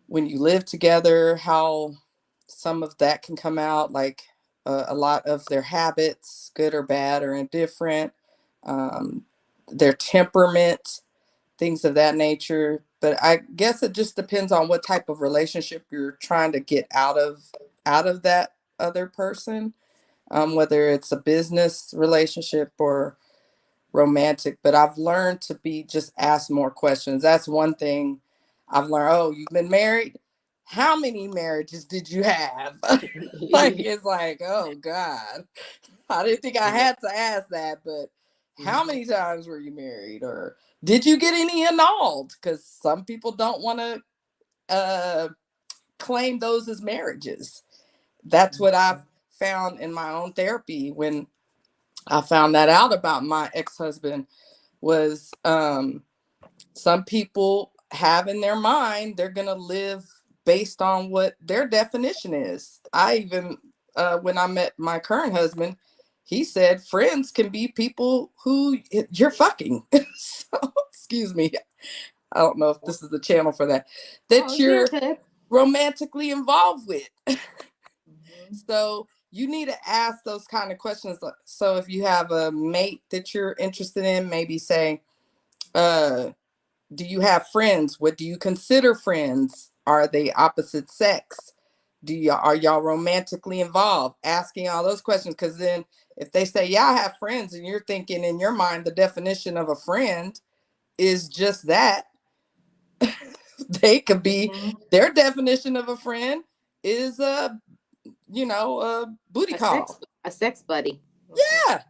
B: when you live together, how some of that can come out, like a lot of their habits, good or bad or indifferent, um, their temperament, things of that nature. But I guess it just depends on what type of relationship you're trying to get out of that other person, whether it's a business relationship or romantic. But I've learned to be just ask more questions. That's one thing I've learned. Oh, you've been married? How many marriages did you have? Like, it's like, oh God. I didn't think I
A: Yeah.
B: had to ask that, but how
A: Mhm.
B: many times were you married? Or did you get any annulled? Because some people don't want to claim those as marriages. That's what I've found in my own therapy when I found that out about my ex-husband. Was some people have in their mind they're going to live based on what their definition is. I even, when I met my current husband, he said friends can be people who you're fucking. So, excuse me, I don't know if this is the channel for that,
A: Oh,
B: that
A: you're
B: you're
A: good.
B: romantically involved with.
A: Mhm.
B: So you need to ask those kind of questions. So if you have a mate that you're interested in, maybe say, uh do you have friends? What do you consider friends? Are they opposite sex? Are y'all romantically involved? Asking all those questions, because then if they say, yeah, I have friends, and you're thinking in your mind the definition of a friend is just that, they could be,
A: Mhm.
B: their definition of a friend is a booty call.
A: A sex buddy. Mhm.
B: Yeah.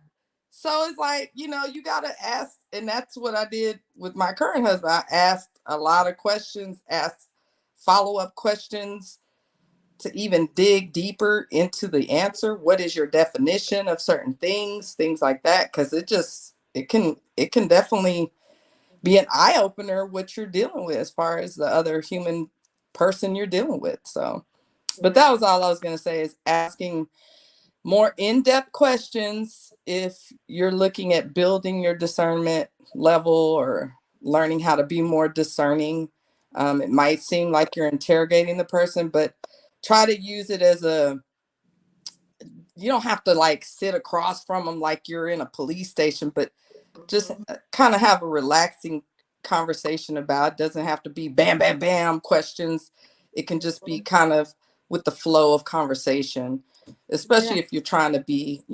B: So it's like, you got to ask. And that's what I did with my current husband. I asked a lot of questions, asked follow up questions to even dig deeper into the answer. What is your definition of certain things, things like that? Because it can definitely be an eye opener what you're dealing with as far as the other human person you're dealing with. So, but
A: Yeah.
B: that was all I was going to say, is asking more in-depth questions if you're looking at building your discernment level or learning how to be more discerning. It might seem like you're interrogating the person, but try to use it as a, you don't have to like sit across from them like you're in a police station, but just
A: Mhm.
B: kind of have a relaxing conversation about it. Doesn't have to be bam, bam, bam questions. It can just be kind of with the flow of conversation,
A: Yeah.
B: especially if you're trying to be,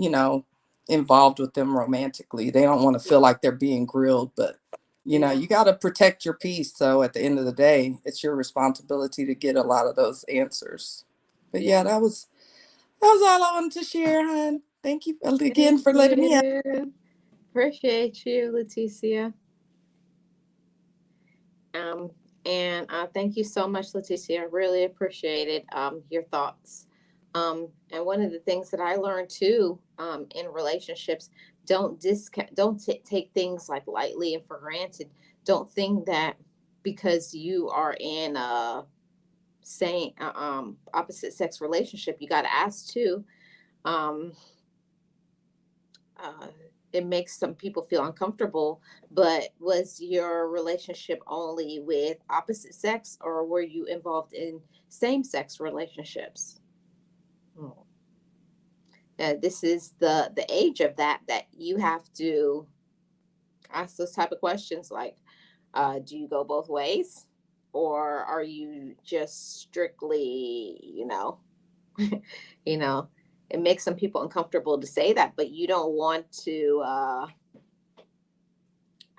B: involved with them romantically. They don't want to feel like they're being grilled, but
A: Yeah.
B: you got to protect your peace. So at the end of the day, it's your responsibility to get a lot of those answers. But yeah,
A: Yeah.
B: that was all I wanted to share, hon. Thank you again
A: Thank
B: for letting me.
A: you. Appreciate you, Leticia. Um, and thank you so much, Leticia. I really appreciated your thoughts. And one of the things that I learned too in relationships, don't take things like lightly and for granted. Don't think that because you are in a same opposite sex relationship, you got to ask too. Um, uh, it makes some people feel uncomfortable. But was your relationship only with opposite sex, or were you involved in same sex relationships? Hmm. This is the age of that you have to ask those type of questions like, do you go both ways, or are you just strictly, you know, it makes some people uncomfortable to say that, but you don't want to. I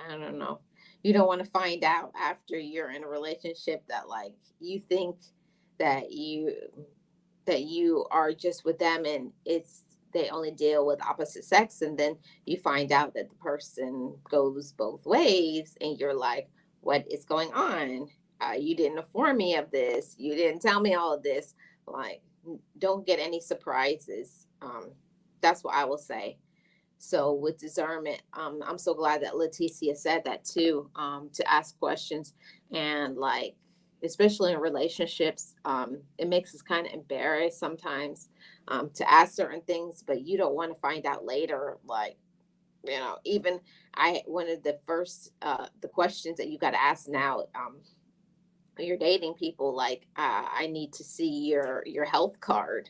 A: don't know. You don't want to find out after you're in a relationship that like you think that you are just with them and it's they only deal with opposite sex, and then you find out that the person goes both ways and you're like, what is going on? You didn't inform me of this. You didn't tell me all of this. Like, don't get any surprises. That's what I will say. So with discernment, I'm so glad that Leticia said that too, to ask questions and like, especially in relationships, it makes us kind of embarrassed sometimes to ask certain things, but you don't want to find out later. Like, even one of the first, the questions that you got to ask now, when you're dating people, like, I need to see your health card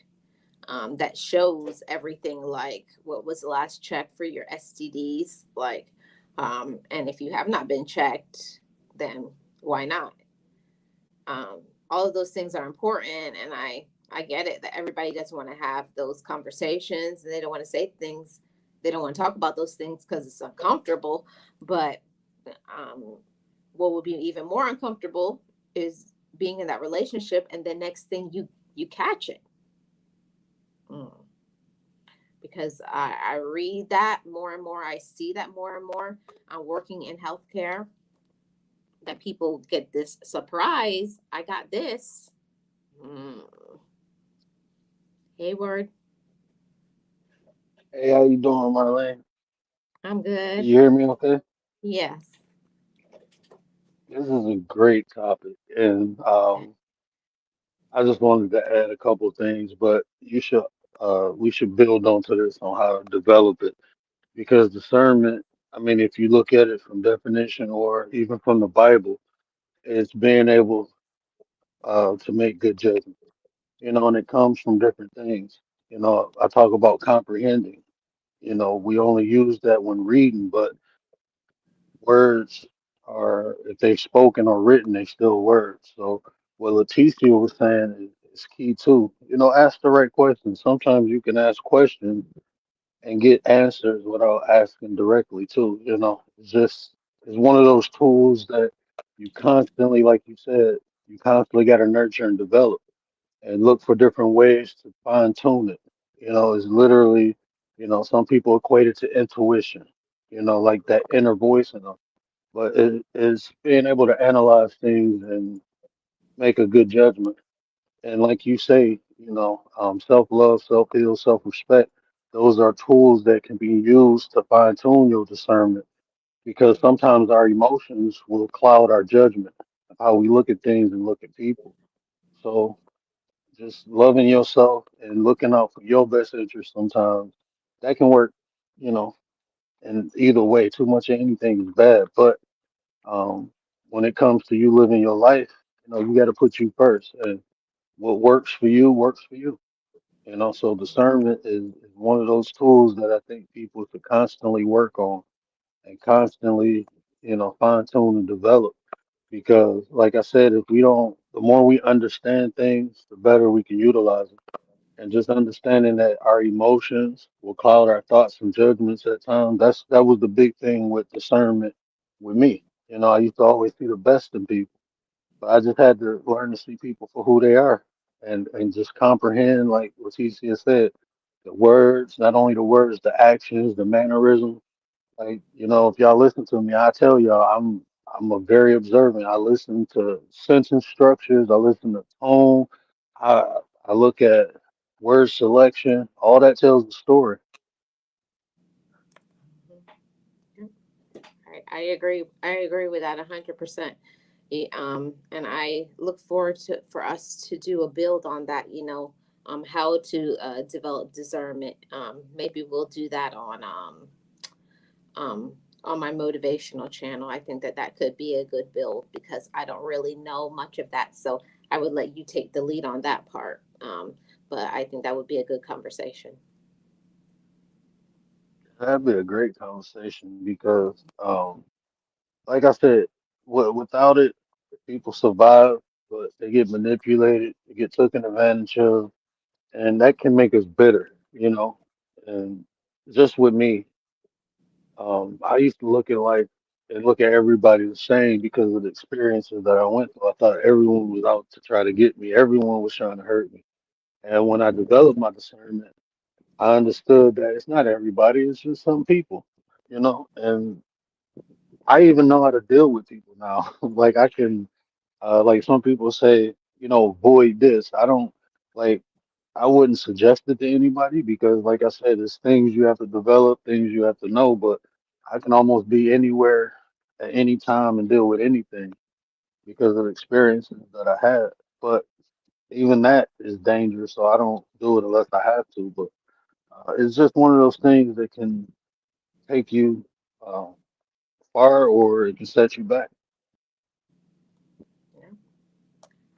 A: that shows everything, like what was the last check for your STDs, like, and if you have not been checked, then why not? Um, all of those things are important, and I get it that everybody doesn't want to have those conversations and they don't want to say things, they don't want to talk about those things because it's uncomfortable. But um, what would be even more uncomfortable is being in that relationship and the next thing you catch it. Mm. Because I read that more and more. I see that more and more. I'm working in healthcare that people get this surprise. I got this. Mm. Hayward,
C: Hey, how you doing, Marlene?
A: I'm
C: Can
A: good.
C: you hear me okay?
A: Yes.
C: This is a great topic, and I just wanted to add a couple things, but we should build onto this on how to develop it because discernment, I mean, if you look at it from definition or even from the Bible, it's being able to make good judgment, and it comes from different things. I talk about comprehending. We only use that when reading, but words are, if they've spoken or written, they still words. So what Leticia was saying is key too. Ask the right questions. Sometimes you can ask questions and get answers without asking directly too. It's one of those tools that you constantly, like you said, you constantly got to nurture and develop and look for different ways to fine tune it. It's literally, some people equate it to intuition, like that inner voice in them, but it is being able to analyze things and make a good judgment. And like you say, self love, self heal, self respect, those are tools that can be used to fine tune your discernment because sometimes our emotions will cloud our judgment of how we look at things and look at people. So just loving yourself and looking out for your best interest sometimes that can work, you know, in either way. Too much of anything is bad, but um, when it comes to you living your life, you got to put you first. And what works for you works for you. So discernment is one of those tools that I think people should constantly work on and constantly, fine tune and develop. Because, like I said, if we don't, the more we understand things, the better we can utilize them. and just understanding that our emotions will cloud our thoughts and judgments at times. That was the big thing with discernment with me. You know, I used to always see the best in people, but I just had to learn to see people for who they are and just comprehend, like what TC has said, the words, not only the words, the actions, the mannerisms. Like, you know, if y'all listen to me, I tell y'all I'm a very observant. I listen to sentence structures, I listen to tone, I I look at word selection, all that tells a story.
A: I agree. I agree with that 100%. And I look forward to for us to do a build on that. How to develop discernment. Maybe we'll do that um, on my motivational channel. I think that that could be a good build because I don't really know much of that. So I would let you take the lead on that part. But I think that would be a good conversation.
C: That'd be a great conversation because, like I said, without it, people survive, but they get manipulated, they get taken advantage of, and that can make us bitter, you know. And just with me, I used to look at life and look at everybody the same because of the experiences that I went through. I thought everyone was out to try to get me. Everyone was trying to hurt me. And when I developed my discernment, I understood that it's not everybody, it's just some people, you know. And I even know how to deal with people now. Like I can, like some people say, you know, avoid this. I don't like. I wouldn't suggest it to anybody because, like I said, it's things you have to develop, things you have to know. But I can almost be anywhere at any time and deal with anything because of the experiences that I had. But even that is dangerous, so I don't do it unless I have to. But it's just one of those things that can take you uh, far or it can set you back.
A: Yeah,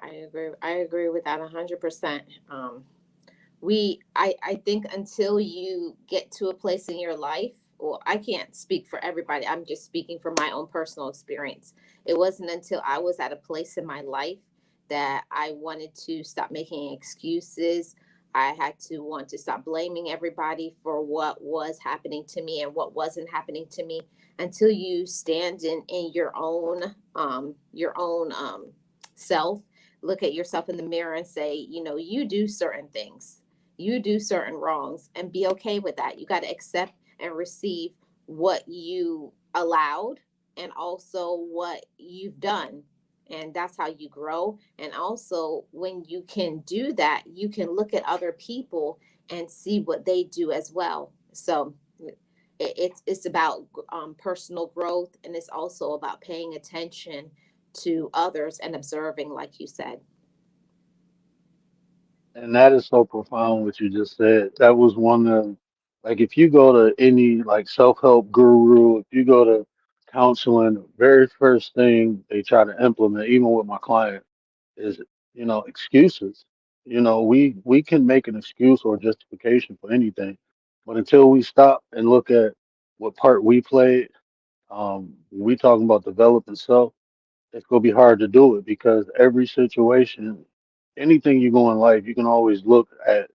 A: I agree. I agree with that 100%. I think until you get to a place in your life, well, I can't speak for everybody, I'm just speaking from my own personal experience. It wasn't until I was at a place in my life that I wanted to stop making excuses. I had to want to stop blaming everybody for what was happening to me and what wasn't happening to me, until you stand in your own self, look at yourself in the mirror and say, you do certain things, you do certain wrongs, and be okay with that. You got to accept and receive what you allowed and also what you've done. And that's how you grow. And also, when you can do that, you can look at other people and see what they do as well. So it's about personal growth, and it's also about paying attention to others and observing, like you said.
C: And that is so profound what you just said. That was one of, like, if you go to any like self-help guru, if you go to counseling, the very first thing they try to implement, even with my client, is, you know, excuses. You know, we can make an excuse or justification for anything, but until we stop and look at what part we played, when we talking about developing self, it's gonna be hard to do it because every situation, anything you go in life, you can always look at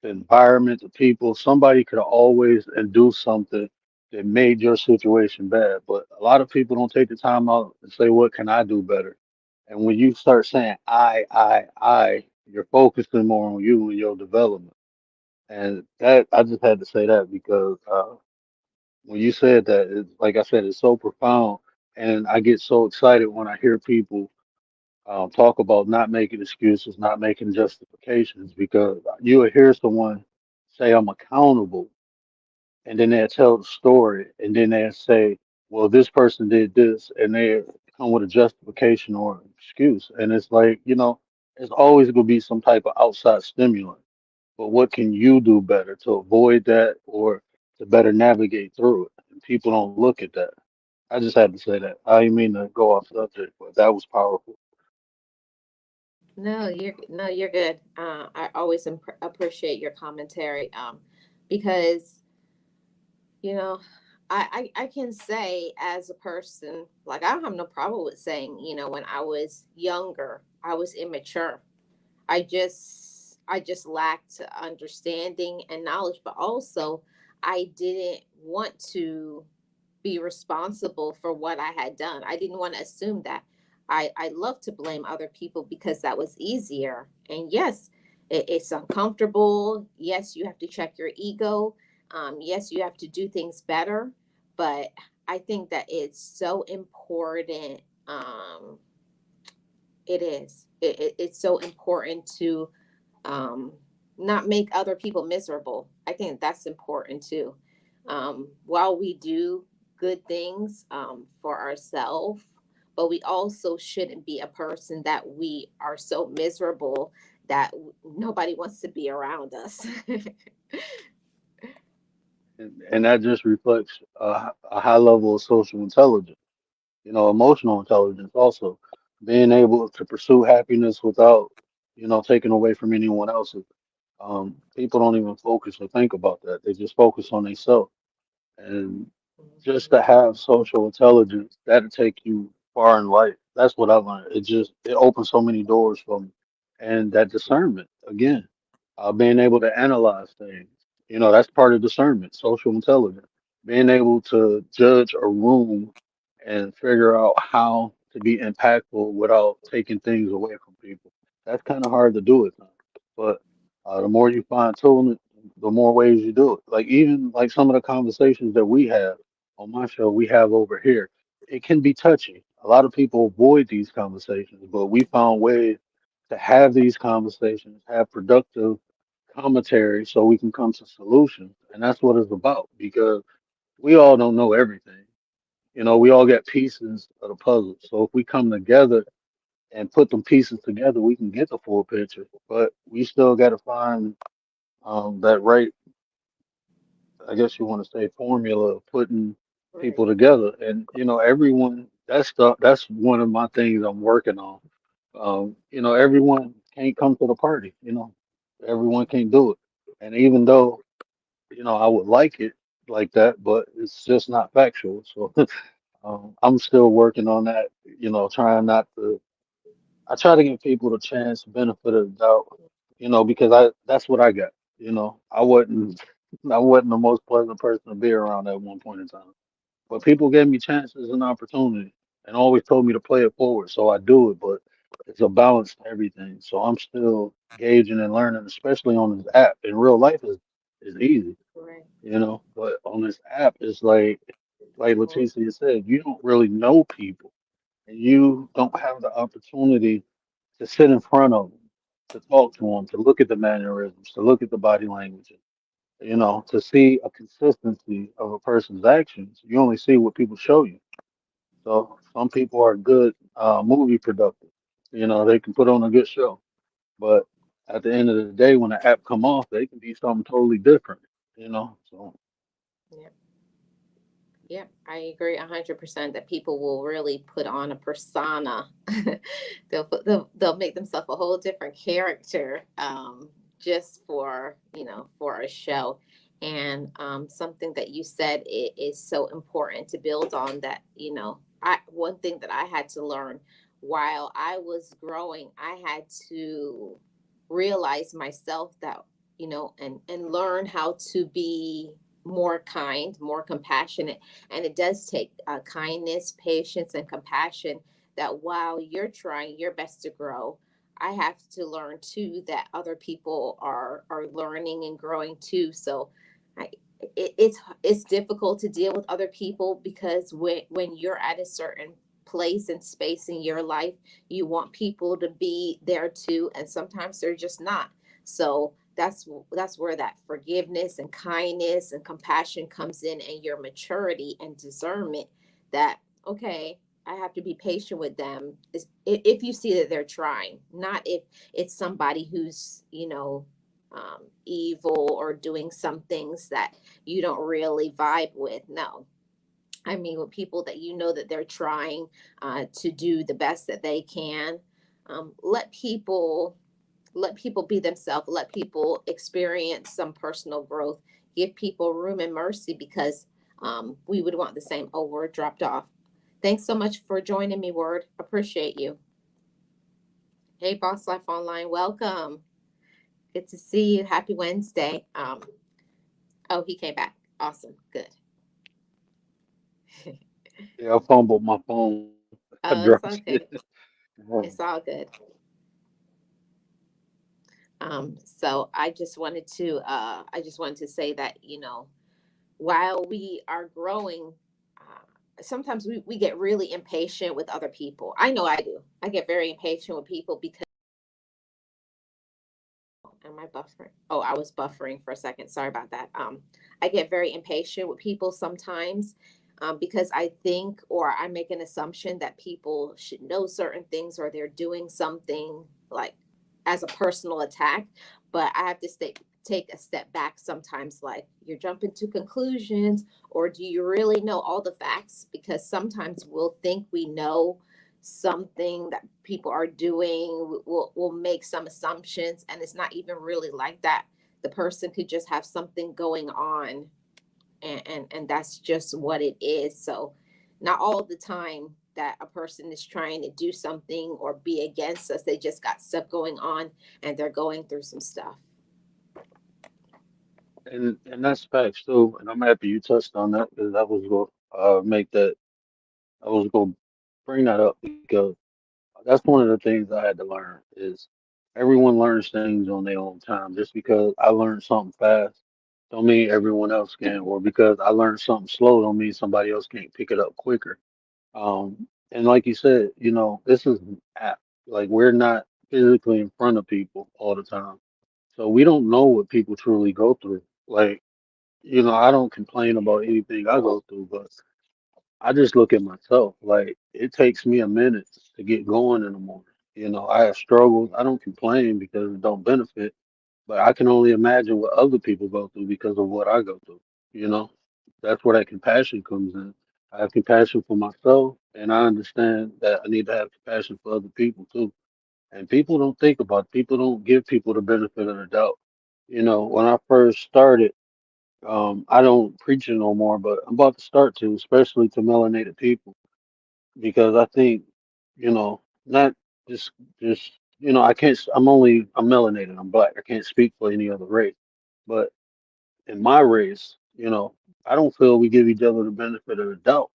C: the environment, the people. Somebody could always and do something that made your situation bad. But a lot of people don't take the time out and say, "What can I do better?" And when you start saying you're focusing more on you and your development. And that I just had to say that because when you said that, like I said, it's so profound, and I get so excited when I hear people talk about not making excuses, not making justifications, because you will hear someone say, "I'm accountable," and then they'll tell the story, and then they'll say, "Well, this person did this," and they come with a justification or an excuse, and it's like, you know, it's always going to be some type of outside stimulant. But what can you do better to avoid that or to better navigate through it? And people don't look at that. I just had to say that. I didn't mean to go off subject, but that was powerful.
A: No, you're good. I always appreciate your commentary, because you know I can say, as a person, like, I don't have no problem with saying, when I was younger, I was immature. I just lacked understanding and knowledge, but also I didn't want to be responsible for what I had done. I didn't want to assume that. I love to blame other people because that was easier. And yes, it's uncomfortable. Yes, you have to check your ego. Yes, you have to do things better. But I think that it's so important. It is. It's so important to um, not make other people miserable. I think that's important too. While we do good things for ourselves, but we also shouldn't be a person that we are so miserable that nobody wants to be around us.
C: And that just reflects a high level of social intelligence, emotional intelligence also, being able to pursue happiness without, taking away from anyone else's. People don't even focus or think about that. They just focus on themselves. And just to have social intelligence, that'll take you far in life. That's what I learned. It opens so many doors for me. And that discernment, again, being able to analyze things, that's part of discernment, social intelligence. Being able to judge a room and figure out how to be impactful without taking things away from people. That's kind of hard to do at times. But the more you fine tune it, the more ways you do it. Like even like some of the conversations that we have on my show, we have over here, it can be touchy. A lot of people avoid these conversations, but we found ways to have these conversations, have productive commentary so we can come to solutions. And that's what it's about because we all don't know everything. We all got pieces of the puzzle. So if we come together and put them pieces together, we can get the full picture. But we still got to find that right, I guess you want to say, formula of putting
A: Right.
C: people together. And everyone, that's one of my things I'm working on. Everyone can't come to the party. Everyone can't do it. And even though I would like it like that, but it's just not factual. So I'm still working on that. Trying not to. I try to give people the chance, benefit of the doubt. Because that's what I got. I wasn't I wasn't the most pleasant person to be around at one point in time. But people gave me chances and opportunities and always told me to play it forward. So I do it, but it's a balance to everything. So I'm still gauging and learning, especially on this app. In real life is easy,
A: Right.
C: but on this app it's like
A: Mhm.
C: Leticia said, you don't really know people and you don't have the opportunity to sit in front of them, to talk to them, to look at the mannerisms, to look at the body language, to see a consistency of a person's actions. You only see what people show you. So some people are good movie productive. They can put on a good show. But at the end of the day, when the app come off, they can be something totally different. So
A: Yeah. Yeah, I agree 100% that people will really put on a persona. They'll make themselves a whole different character just for for a show. And something that you said is so important to build on. That I one thing that I had to learn while I was growing, I had to realize myself that and learn how to be more kind, more compassionate. And it does take kindness, patience, and compassion. That while you're trying your best to grow, I have to learn too that other people are learning and growing too. So I, it's difficult to deal with other people because when you're at a certain place and space in your life, you want people to be there too, and sometimes they're just not. So that's where that forgiveness and kindness and compassion comes in, and your maturity and discernment. That okay, I have to be patient with them if you see that they're trying, not if it's somebody who's evil or doing some things that you don't really vibe with. No, I mean with people that that they're trying to do the best that they can. Let people be themselves. Let people experience some personal growth. Give people room and mercy because we would want the same. Oh, word dropped off. Thanks so much for joining me, Word. Appreciate you. Hey, Boss Life Online, welcome. Good to see you. Happy Wednesday. Oh, he came back. Awesome. Good.
C: Yeah, I fumbled my phone. I
A: Oh,
C: dropped
A: it's all
C: it.
A: good.
C: Um,
A: It's all good. So I just wanted to say that, while we are growing, sometimes we get really impatient with other people. I know I do. I get very impatient with people because am I buffering? Oh, I was buffering for a second. Sorry about that. I get very impatient with people sometimes, because I think or I make an assumption that people should know certain things or they're doing something like as a personal attack. But I have to take a step back sometimes, like you're jumping to conclusions, or do you really know all the facts? Because sometimes we'll think we know something that people are doing. We'll make some assumptions and it's not even really like that. The person could just have something going on, and that's just what it is. So not all the time that a person is trying to do something or be against us, they just got stuff going on and they're going through some stuff.
C: and that's facts too. And I'm happy you touched on that because I was going to make that. I was going to bring that up because that's one of the things I had to learn is everyone learns things on their own time. Just because I learned something fast, don't mean everyone else can, or because I learned something slow, don't mean somebody else can't pick it up quicker. And like you said, this is an app. Like we're not physically in front of people all the time. So we don't know what people truly go through. Like, I don't complain about anything I go through, but I just look at myself. Like it takes me a minute to get going in the morning. I have struggles. I don't complain because it don't benefit, but I can only imagine what other people go through because of what I go through. You know, that's where that compassion comes in. I have compassion for myself, and I understand that I need to have compassion for other people too. And people don't think about it. People don't give people the benefit of the doubt. When I first started, I don't preach it no more, but I'm about to start to, especially to melanated people, because I think, not just, I can't, I'm melanated, I'm black. I can't speak for any other race. But in my race, I don't feel we give each other the benefit of the doubt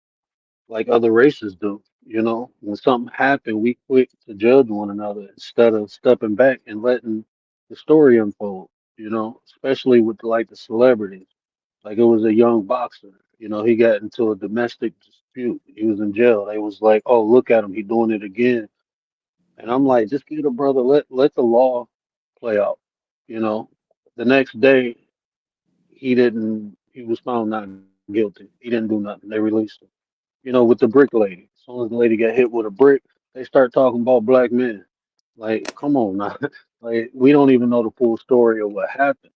C: like other races do. When something happened, we quick to judge one another instead of stepping back and letting the story unfold, especially with like the celebrities. Like it was a young boxer, he got into a domestic dispute. He was in jail. They was like, "Oh, look at him, he doing it again." And I'm like, just get a brother, let the law play out. You know, the next day he was found not guilty. He didn't do nothing. They released him. With the brick lady. As soon as the lady got hit with a brick, they start talking about black men. Like, come on now. Like we don't even know the full story of what happened.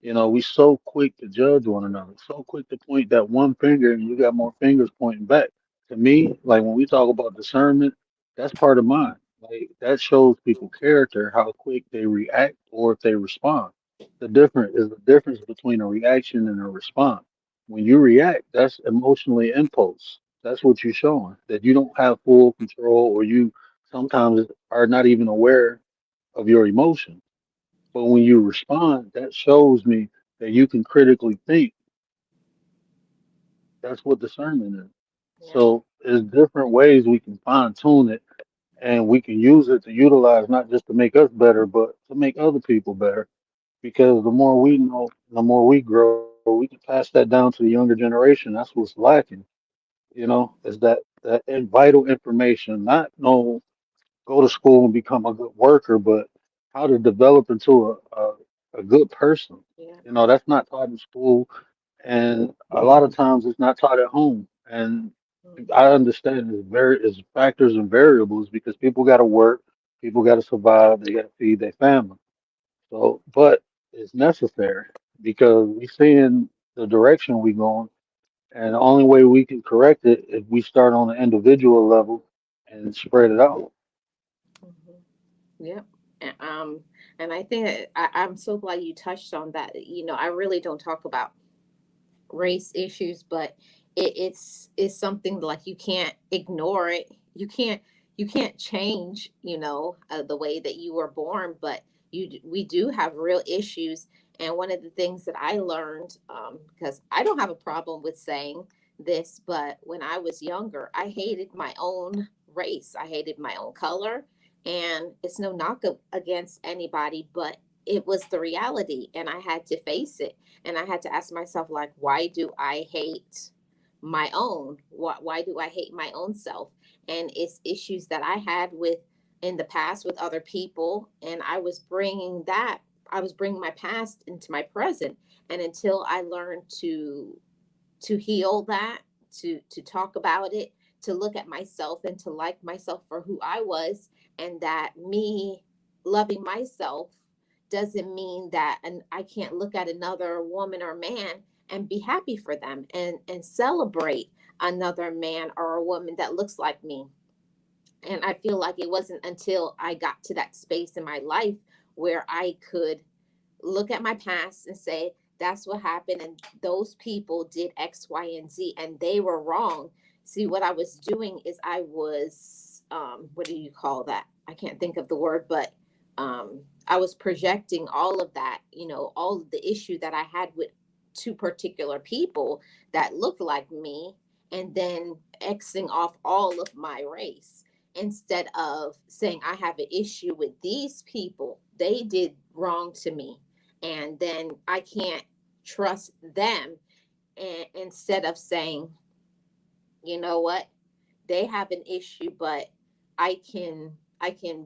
C: We so quick to judge one another, so quick to point that one finger, and you got more fingers pointing back. To me, like when we talk about discernment, that's part of mine. Like that shows people character, how quick they react or if they respond. The difference between a reaction and a response. When you react, that's emotionally impulse. That's what you're showing, that you don't have full control or you sometimes are not even aware of your emotions. But when you respond, that shows me that you can critically think. That's what discernment is.
A: Yeah.
C: So there's different ways we can fine tune it and we can use it to utilize not just to make us better, but to make other people better. Because the more we know, the more we grow, we can pass that down to the younger generation. That's what's lacking, is that vital information, not no go to school and become a good worker, but how to develop into a good person.
A: Yeah.
C: That's not taught in school, and a lot of times it's not taught at home. And I
A: Mhm.
C: understand it's factors and variables because people got to work, people got to survive, they got to feed their family. So, but it's necessary because we seeing the direction we going, and the only way we can correct it is we start on an individual level and spread it out.
A: Mhm. Yep. And I think that I'm so glad you touched on that. I really don't talk about race issues, but it's something like you can't ignore it. You can't change, the way that you were born, but we do have real issues. And one of the things that I learned, because I don't have a problem with saying this, but when I was younger, I hated my own race. I hated my own color. And it's no knock against anybody, but it was the reality. And I had to face it. And I had to ask myself, like, why do I hate my own? Why do I hate my own self? And it's issues that I had with in the past with other people, and I was bringing my past into my present. And until I learned to heal that, to talk about it, to look at myself and to like myself for who I was, and that me loving myself doesn't mean that, and I can't look at another woman or man and be happy for them and celebrate another man or a woman that looks like me. And I feel like it wasn't until I got to that space in my life where I could look at my past and say, that's what happened. And those people did X, Y, and Z, and they were wrong. See, what I was doing is I was, what do you call that? I can't think of the word, but I was projecting all of that, all of the issue that I had with two particular people that looked like me, and then Xing off all of my race instead of saying, I have an issue with these people. They did wrong to me, and then I can't trust them. And instead of saying, you know what, they have an issue, but I can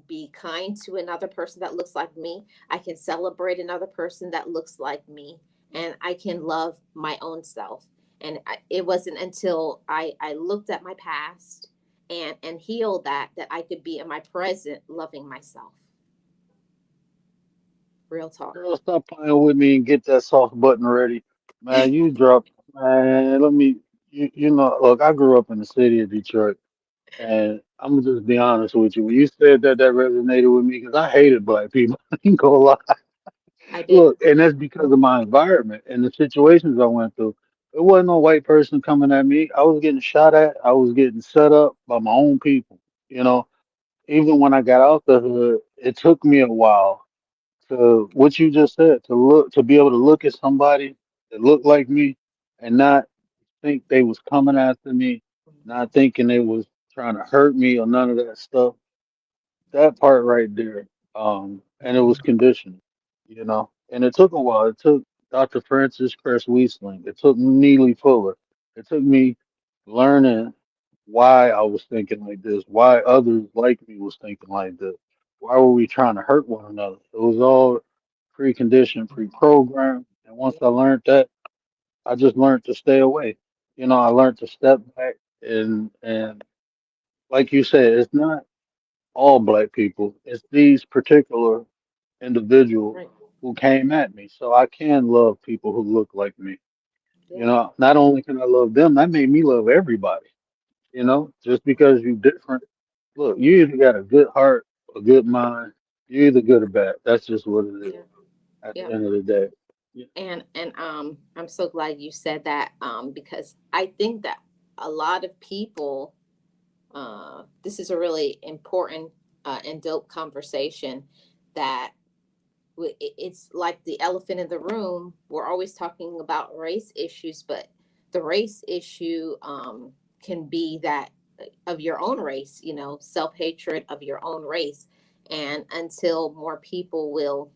A: be kind to another person that looks like me. I can celebrate another person that looks like me, and I can love my own self. And it wasn't until I looked at my past and healed that I could be in my present loving myself. Real talk.
C: Girl, stop playing with me and get that soft button ready. Man, you dropped, man, you know, look, I grew up in the city of Detroit, and I'm gonna just be honest with you. When you said that, that resonated with me because I hated black people. I ain't gonna lie.
A: I did.
C: Look, and that's because of my environment and the situations I went through. It wasn't no white person coming at me. I was getting shot at. I was getting set up by my own people. You know, even when I got out the hood, it took me a while to what you just said, to be able to look at somebody that looked like me and not think they was coming after me, not thinking they was trying to hurt me or none of that stuff. That part right there. And it was conditioning, you know. And it took a while. It took Dr. Francis Cress Wiesling. It took Neely Fuller. It took me learning why I was thinking like this, why others like me was thinking like this. Why were we trying to hurt one another? It was all preconditioned, pre-programmed. And once
A: Yeah.
C: I learned that, I just learned to stay away. You know, I learned to step back and like you said, it's not all black people. It's these particular individuals
A: Right.
C: who came at me. So I can love people who look like me. You
A: Yeah.
C: know, not only can I love them, that made me love everybody. You know, just because you're different. Look, you either got a good heart, a good mind. You're either good or bad. That's just what it is
A: Yeah.
C: at the
A: Yeah.
C: end of the day. Yeah.
A: And I'm so glad you said that, because I think that a lot of people, this is a really important and dope conversation, that it's like the elephant in the room. We're always talking about race issues, but the race issue, can be that of your own race, self-hatred of your own race. And until more people will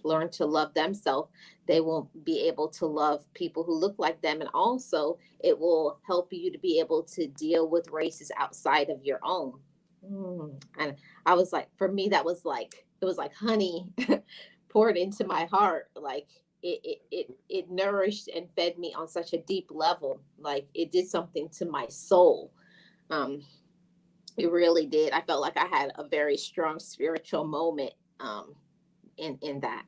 A: learn to love themselves, they won't be able to love people who look like them. And also, it will help you to be able to deal with races outside of your own. And I was like, for me, that was like, it was like honey poured into my heart. Like it nourished and fed me on such a deep level. Like it did something to my soul. Um, it really did. I felt like I had a very strong spiritual moment, in that.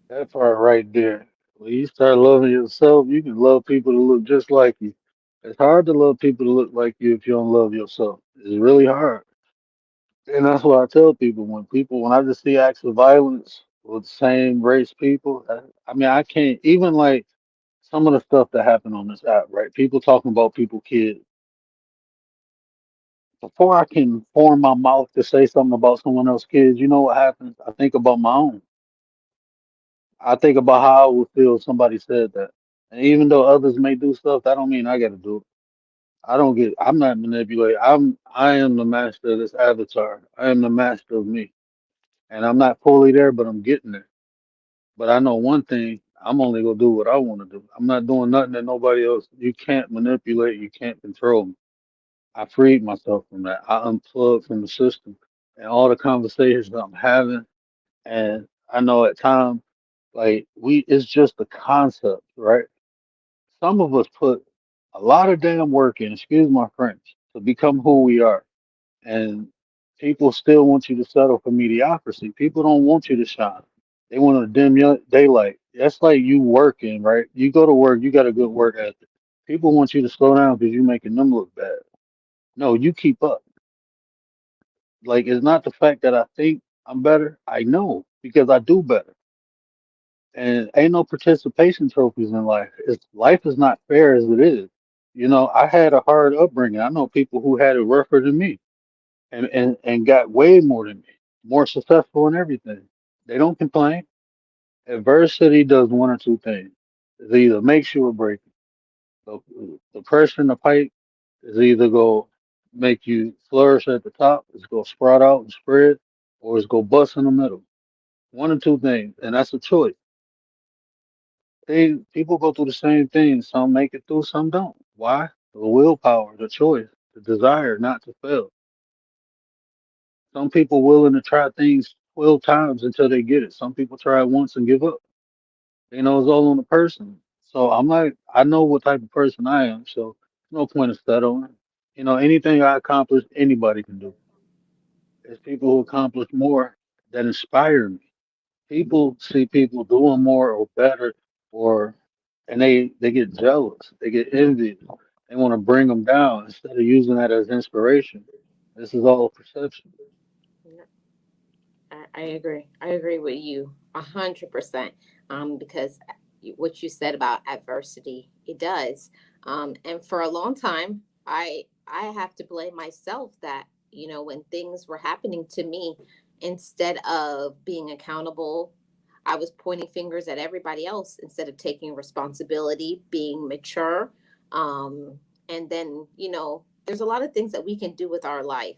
C: That part right there. When you start loving yourself, you can love people to look just like you. It's hard to love people to look like you if you don't love yourself. It's really hard. And that's what I tell people when I just see acts of violence with same race people. I mean, I can't even like some of the stuff that happened on this app, right? People talking about people kids. before I can form my mouth to say something about someone else's kids, you know what happens? I think about my own. I think about how I would feel if somebody said that. And even though others may do stuff, that don't mean I got to do it. I'm not manipulated. I am the master of this avatar. I am the master of me. And I'm not fully there, but I'm getting there. But I know one thing, I'm only gonna do what I want to do. I'm not doing nothing that nobody else. You can't manipulate, you can't control me. I freed myself from that. I unplugged from the system and all the conversations that I'm having. And I know at times, like it's just the concept, right? Some of us put a lot of damn work in, excuse my French, to become who we are. And people still want you to settle for mediocrity. People don't want you to shine. They want to dim your daylight. That's like you working, right? You go to work, you got a good work ethic. People want you to slow down because you're making them look bad. No, you keep up. Like it's not the fact that I think I'm better. I know because I do better. And ain't no participation trophies in life. Life is not fair as it is. You know, I had a hard upbringing. I know people who had it rougher than me and got way more than me, more successful in everything. They don't complain. Adversity does one or two things. It either makes you or breaks you. The pressure in the pipe is either go make you flourish at the top, it's go sprout out and spread, or it's go bust in the middle. One or two things, and that's a choice. People go through the same thing. Some make it through, some don't. Why? The willpower, the choice, the desire not to fail. Some people willing to try things 12 times until they get it. Some people try it once and give up. You know, it's all on the person. So I'm like, I know what type of person I am. So no point in settling. You know, anything I accomplish, anybody can do. There's people who accomplish more that inspire me. People see people doing more or better, or and they get jealous. They get envious. They want to bring them down instead of using that as inspiration. This is all perception.
A: I agree. I agree with you 100%. Because what you said about adversity, it does. And for a long time, I have to blame myself that when things were happening to me, instead of being accountable, I was pointing fingers at everybody else instead of taking responsibility, being mature. And then there's a lot of things that we can do with our life,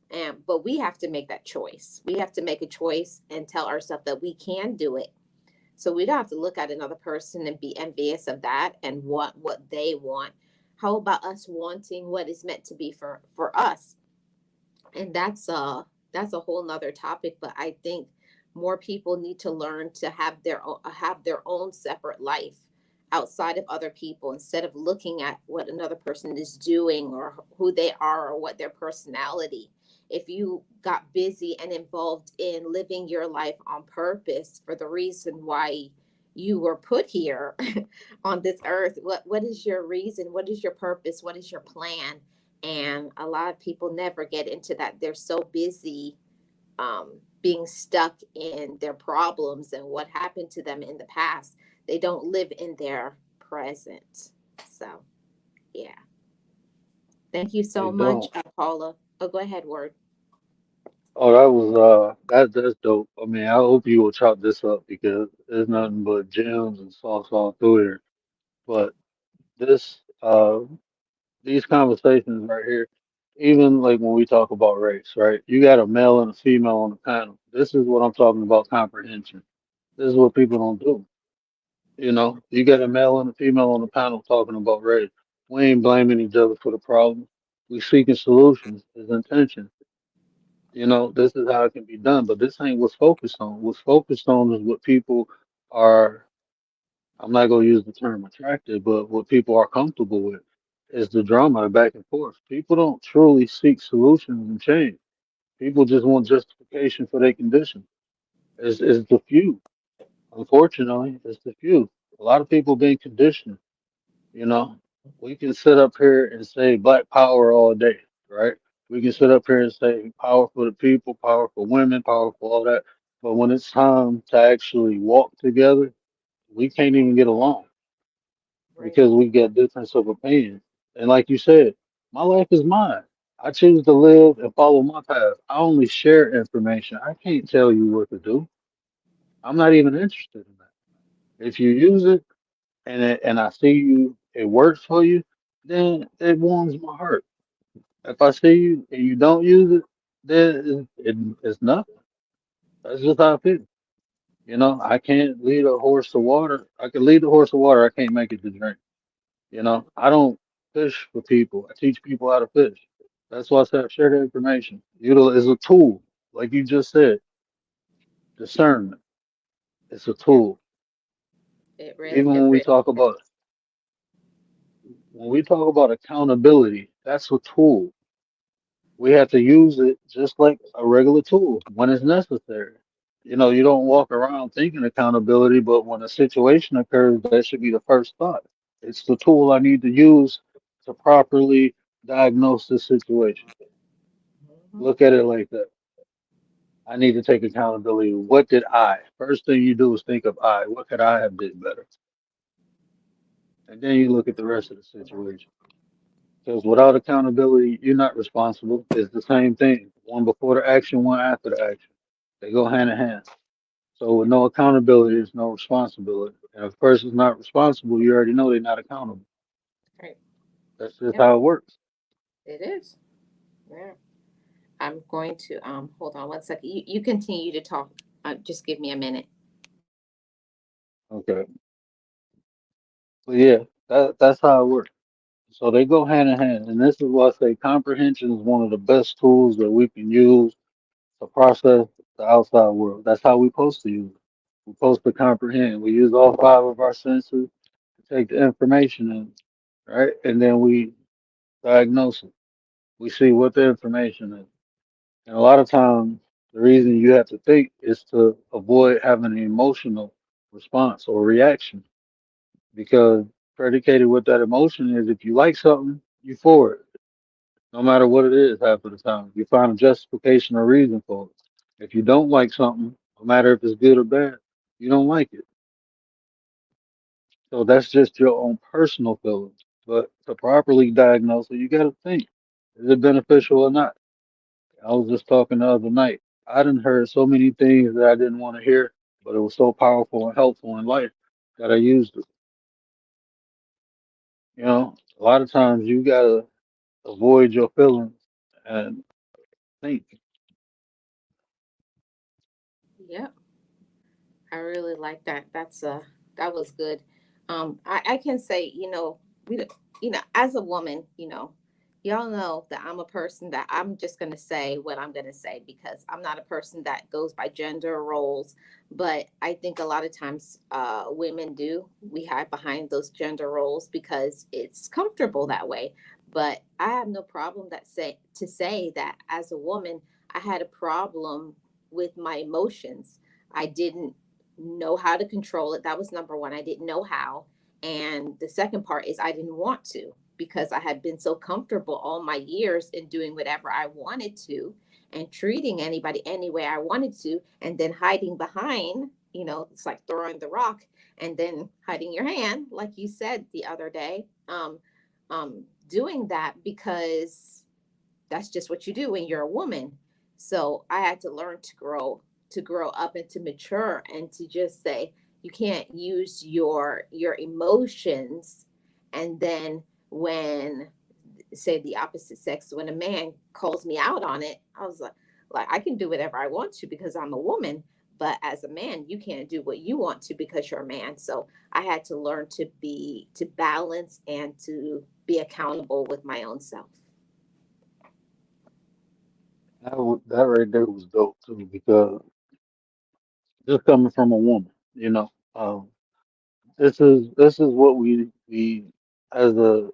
A: and but we have to make that choice. We have to make a choice and tell ourselves that we can do it. So we don't have to look at another person and be envious of that and want what they want. How about us wanting what is meant to be for us? And that's a whole nother topic, but I think more people need to learn to have their own separate life outside of other people, instead of looking at what another person is doing or who they are or what their personality. If you got busy and involved in living your life on purpose for the reason why you were put here on this earth, what is your reason? What is your purpose? What is your plan? And a lot of people never get into that. They're so busy being stuck in their problems and what happened to them in the past. They don't live in their present. So, yeah. Thank you
C: They
A: so much,
C: don't.
A: Paula. Oh, go ahead, Word.
C: Oh, that was that's dope. I mean, I hope you will chop this up because there's nothing but gems and sauce all through here. But this these conversations right here, even like when we talk about race, right? You got a male and a female on the panel. This is what I'm talking about comprehension. This is what people don't do. You know, you got a male and a female on the panel talking about race. We ain't blaming each other for the problem. We seeking solutions. Is intention. You know, this is how it can be done, but this ain't what's focused on. What's focused on is what people are, I'm not going to use the term attractive, but what people are comfortable with is the drama and back and forth. People don't truly seek solutions and change. People just want justification for their condition. It's the few. Unfortunately, it's the few. A lot of people being conditioned. You know, we can sit up here and say black power all day, right? We can sit up here and say power for the people, power for women, power for all that. But when it's time to actually walk together, we can't even get along
A: Right.
C: because we get difference of opinion. And like you said, my life is mine. I choose to live and follow my path. I only share information. I can't tell you what to do. I'm not even interested in that. If you use it and I see it works for you, then it warms my heart. If I see you and you don't use it, then it's nothing. That's just how I feel. I can't lead a horse to water. I can lead the horse to water. I can't make it to drink. I don't fish for people. I teach people how to fish. That's why I said share the information. Is a tool, like you just said. Discernment. It's a
A: Yeah,
C: tool.
A: it
C: Even
A: really
C: when we talk about accountability, that's a tool. We have to use it just like a regular tool when it's necessary. You don't walk around thinking accountability, but when a situation occurs, that should be the first thought. It's the tool I need to use to properly diagnose this situation.
A: mhm,
C: Look at it like that. I need to take accountability. What did I? First thing you do is think of I. What could I have did better? And then you look at the rest of the situation. Because without accountability, you're not responsible. It's the same thing. One before the action, one after the action. They go hand in hand. So with no accountability, there's no responsibility. And if a person's not responsible, you already know they're not accountable.
A: right.
C: That's just
A: Yep,
C: how it works.
A: it is. Yeah. I'm going to hold on one second. You continue to talk. Just give me a minute.
C: Okay. But yeah, that's how it works. So they go hand in hand. And this is why I say comprehension is one of the best tools that we can use to process the outside world. That's how we supposed to use it. We're supposed to comprehend. We use all five of our senses to take the information in, right? And then we diagnose it. We see what the information is. And a lot of times, the reason you have to think is to avoid having an emotional response or reaction because predicated with that emotion is if you like something, you for it, no matter what it is half of the time. You find a justification or reason for it. If you don't like something, no matter if it's good or bad, you don't like it. So that's just your own personal feelings. But to properly diagnose it, you got to think, is it beneficial or not? I was just talking the other night. I didn't heard so many things that I didn't want to hear, but it was so powerful and helpful in life that I used it. A lot of times you gotta avoid your feelings and think.
A: Yep. I really like that. That was good. I can say, we, as a woman, y'all know that I'm a person that I'm just gonna say what I'm gonna say because I'm not a person that goes by gender roles. But I think a lot of times, women do. We hide behind those gender roles because it's comfortable that way. But I have no problem to say that as a woman, I had a problem with my emotions. I didn't know how to control it. That was number one. I didn't know how. And the second part is I didn't want to because I had been so comfortable all my years in doing whatever I wanted to and treating anybody any way I wanted to, and then hiding behind, it's like throwing the rock and then hiding your hand, like you said the other day. Doing that because that's just what you do when you're a woman. So I had to learn to grow up and to mature and to just say you can't use your emotions. And then when, say, the opposite sex, when a man calls me out on it, I was like I can do whatever I want to because I'm a woman, but as a man you can't do what you want to because you're a man. So I had to learn to balance and to be accountable with my own self.
C: That right there was dope too, because just coming from a woman, this is what we as a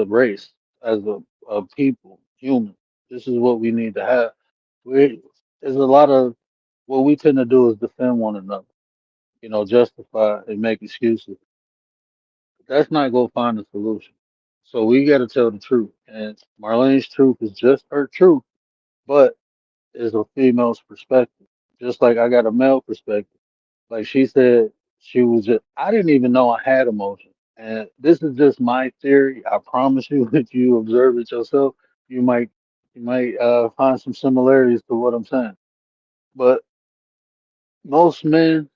C: race, as a people, human. This is what we need to have. We There's a lot of what we tend to do is defend one another, justify and make excuses. That's not gonna find a solution. So we got to tell the truth, and Marlene's truth is just her truth, but is a female's perspective. Just like I got a male perspective. Like she said, she was just, I didn't even know I had emotions. And this is just my theory. I promise you, if you observe it yourself, you might find some similarities to what I'm saying. But most men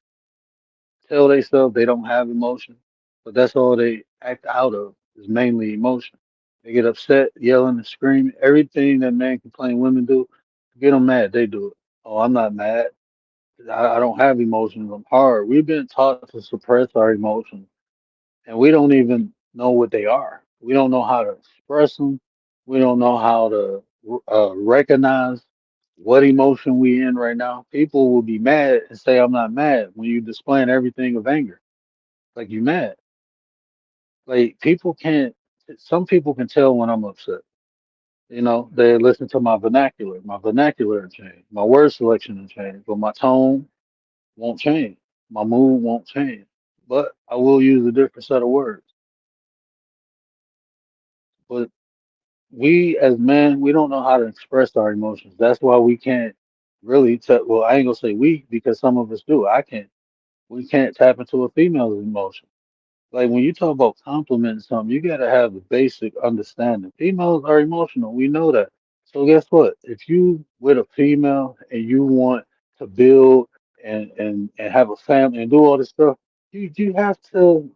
C: tell themselves they don't have emotion, but that's all they act out of is mainly emotion. They get upset, yelling and screaming. Everything that men complain women do, get them mad. They do it. Oh, I'm not mad. I don't have emotions. I'm hard. We've been taught to suppress our emotions, and we don't even know what they are. We don't know how to express them. We don't know how to recognize what emotion we in right now. People will be mad and say, "I'm not mad," when you displaying everything of anger, like you mad. Like people can't. Some people can tell when I'm upset. You know, they listen to my vernacular. My vernacular will change. My word selection will change, but my tone won't change. My mood won't change. But I will use a different set of words. But we as men, we don't know how to express our emotions. That's why we can't really well, I ain't gonna say we because some of us do. I can't. We can't tap into a female's emotion. Like when you talk about complimenting something, you gotta have the basic understanding. Females are emotional. We know that. So guess what? If you with a female and you want to build and have a family and do all this stuff, you have to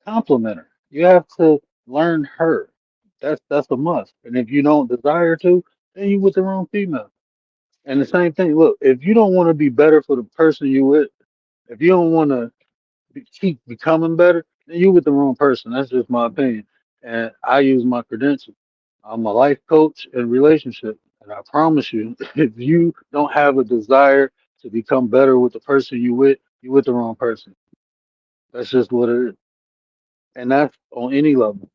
C: compliment her. You have to learn her. That's a must. And if you don't desire to, then you with the wrong female. And the same thing. Look, if you don't want to be better for the person you with, if you don't want to keep becoming better, then you with the wrong person. That's just my opinion. And I use my credentials. I'm a life coach in relationship. And I promise you, if you don't have a desire to become better with the person you with the wrong person. That's just what it is. And that's on any level.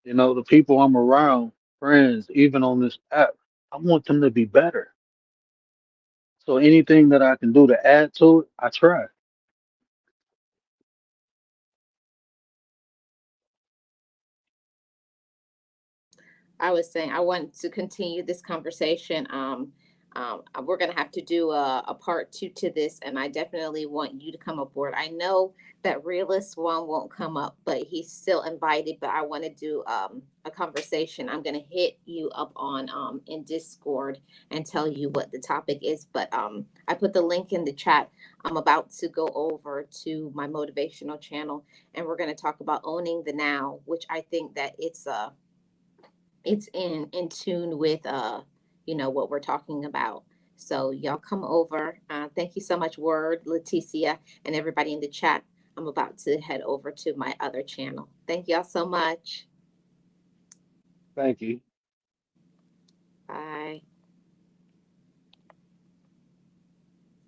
C: You know, the people I'm around, friends, even on this app, I want them to be better. So anything that I can do to add to it, I try.
A: I was saying I want to continue this conversation. We're going to have to do a part two to this, and I definitely want you to come aboard. I know that Realist One won't come up, but he's still invited. But I want to do a conversation. I'm going to hit you up on in Discord and tell you what the topic is. But I put the link in the chat. I'm about to go over to my motivational channel, and we're going to talk about owning the now, which I think that it's in tune with what we're talking about. So y'all come over. Thank you so much, Word, Leticia, and everybody in the chat. I'm about to head over to my other channel. Thank y'all so much.
C: Thank you.
A: Bye.